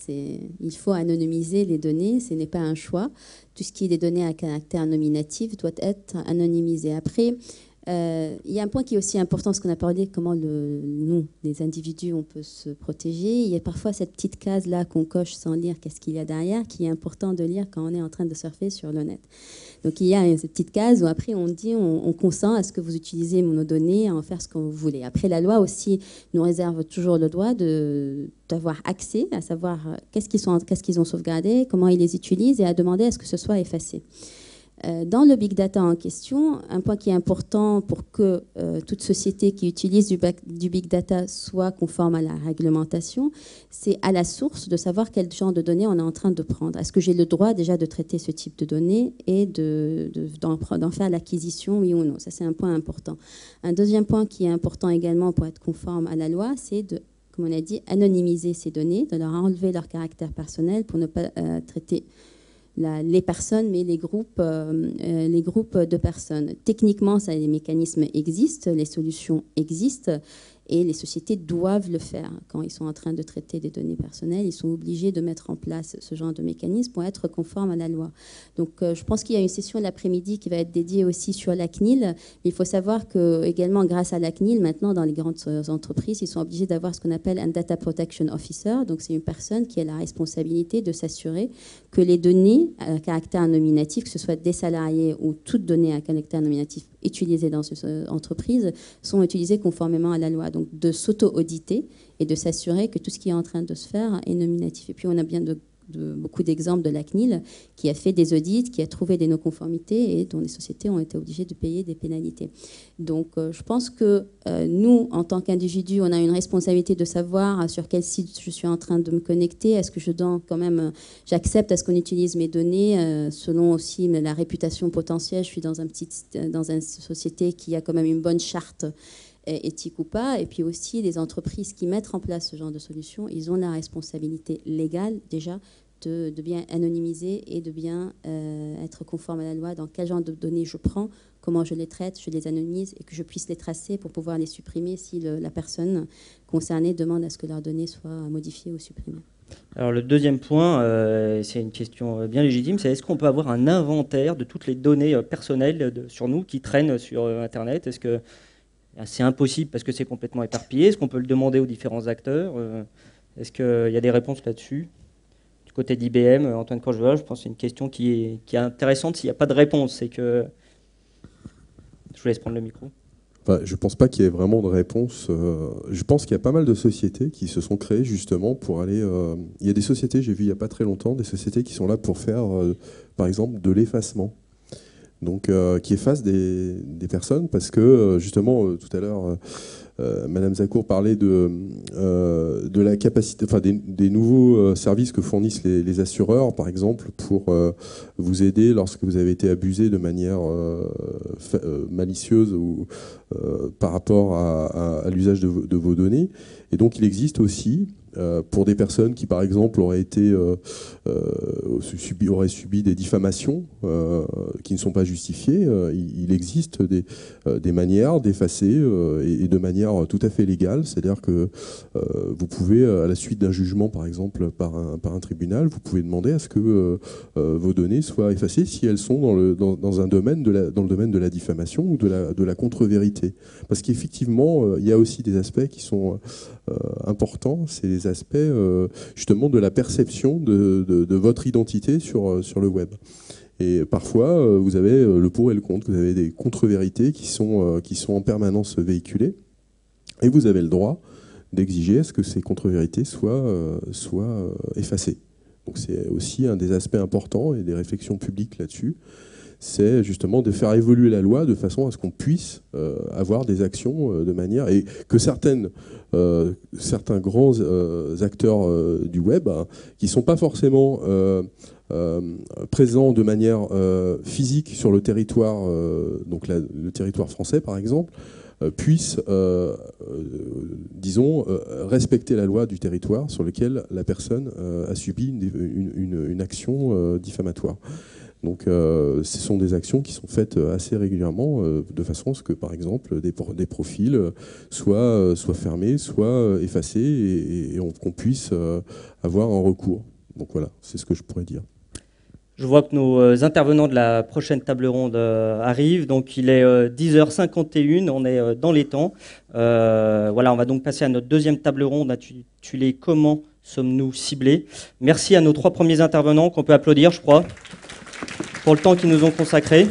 Speaker 5: Il faut anonymiser les données, ce n'est pas un choix. Tout ce qui est des données à caractère nominatif doit être anonymisé. Après, il y a un point qui est aussi important, ce qu'on a parlé, comment nous, les individus, on peut se protéger. Il y a parfois cette petite case-là qu'on coche sans lire qu'est-ce qu'il y a derrière, qui est important de lire quand on est en train de surfer sur le net. Donc il y a cette petite case où après on dit on consent à ce que vous utilisez nos données, à en faire ce que vous voulez. Après, la loi aussi nous réserve toujours le droit d'avoir accès, à savoir qu'est-ce qu'ils ont sauvegardé, comment ils les utilisent, et à demander à ce que ce soit effacé. Dans le big data en question, un point qui est important pour que toute société qui utilise du big data soit conforme à la réglementation, c'est à la source de savoir quel genre de données on est en train de prendre. Est-ce que j'ai le droit déjà de traiter ce type de données et d'en faire l'acquisition, oui ou non? Ça, c'est un point important. Un deuxième point qui est important également pour être conforme à la loi, c'est de, comme on a dit, anonymiser ces données, de leur enlever leur caractère personnel pour ne pas traiter les personnes, mais les groupes de personnes. Techniquement, les mécanismes existent, les solutions existent, et les sociétés doivent le faire. Quand ils sont en train de traiter des données personnelles, ils sont obligés de mettre en place ce genre de mécanisme pour être conformes à la loi. Donc, je pense qu'il y a une session l'après-midi qui va être dédiée aussi sur la CNIL. Mais il faut savoir que, également, grâce à la CNIL, maintenant, dans les grandes entreprises, ils sont obligés d'avoir ce qu'on appelle un Data Protection Officer. Donc, c'est une personne qui a la responsabilité de s'assurer que les données à caractère nominatif, que ce soit des salariés ou toutes données à caractère nominatif utilisées dans une entreprise, sont utilisées conformément à la loi. Donc, de s'auto-auditer et de s'assurer que tout ce qui est en train de se faire est nominatif. Et puis, on a bien beaucoup d'exemples de la CNIL qui a fait des audits, qui a trouvé des non-conformités et dont les sociétés ont été obligées de payer des pénalités. Donc, je pense que nous, en tant qu'individus, on a une responsabilité de savoir sur quel site je suis en train de me connecter. Est-ce que j'accepte à ce qu'on utilise mes données selon aussi la réputation potentielle. Je suis dans une société qui a quand même une bonne charte éthique ou pas, et puis aussi les entreprises qui mettent en place ce genre de solution, ils ont la responsabilité légale déjà de bien anonymiser et de bien être conforme à la loi dans quel genre de données je prends, comment je les traite, je les anonymise et que je puisse les tracer pour pouvoir les supprimer si la personne concernée demande à ce que leurs données soient modifiées ou supprimées.
Speaker 1: Alors le deuxième point, c'est une question bien légitime, c'est est-ce qu'on peut avoir un inventaire de toutes les données personnelles sur nous qui traînent sur Internet? Est-ce que c'est impossible parce que c'est complètement éparpillé? Est-ce qu'on peut le demander aux différents acteurs? Est-ce qu'il y a des réponses là-dessus? Du côté d'IBM, Antoine Courgevoie, je pense que c'est une question qui est intéressante s'il n'y a pas de réponse. C'est que... Je vous laisse prendre le micro.
Speaker 4: Enfin, je ne pense pas qu'il y ait vraiment de réponse. Je pense qu'il y a pas mal de sociétés qui se sont créées justement pour aller... Il y a des sociétés, j'ai vu il n'y a pas très longtemps, des sociétés qui sont là pour faire, par exemple, de l'effacement. Donc, qui efface des personnes parce que, justement, tout à l'heure, Madame Zacour parlait de la capacité, enfin, des nouveaux services que fournissent les assureurs, par exemple, pour vous aider lorsque vous avez été abusé de manière malicieuse ou par rapport à l'usage de vos données. Et donc, il existe aussi, pour des personnes qui, par exemple, auraient subi des diffamations qui ne sont pas justifiées, il existe des manières d'effacer et de manière tout à fait légale. C'est-à-dire que vous pouvez, à la suite d'un jugement, par exemple, par un tribunal, vous pouvez demander à ce que vos données soient effacées si elles sont dans le domaine de la diffamation ou de la contre-vérité. Parce qu'effectivement, il y a aussi des aspects qui sont importants, c'est les aspects justement de la perception de votre identité sur le web. Et parfois, vous avez le pour et le contre, vous avez des contre-vérités qui sont en permanence véhiculées, et vous avez le droit d'exiger à ce que ces contre-vérités soient effacées. Donc c'est aussi un des aspects importants et des réflexions publiques là-dessus. C'est justement de faire évoluer la loi de façon à ce qu'on puisse avoir des actions de manière... Et que certains grands acteurs du web, qui ne sont pas forcément présents de manière physique sur le territoire, donc le territoire français par exemple, puissent, disons, respecter la loi du territoire sur lequel la personne a subi une action diffamatoire. Donc ce sont des actions qui sont faites assez régulièrement, de façon à ce que, par exemple, des profils soient fermés, soient effacés, et qu'on puisse avoir un recours. Donc voilà, c'est ce que je pourrais dire.
Speaker 1: Je vois que nos intervenants de la prochaine table ronde arrivent, donc il est 10h51, on est dans les temps. Voilà, on va donc passer à notre deuxième table ronde intitulée « Comment sommes-nous ciblés ?» Merci à nos 3 premiers intervenants qu'on peut applaudir, je crois, pour le temps qu'ils nous ont consacré.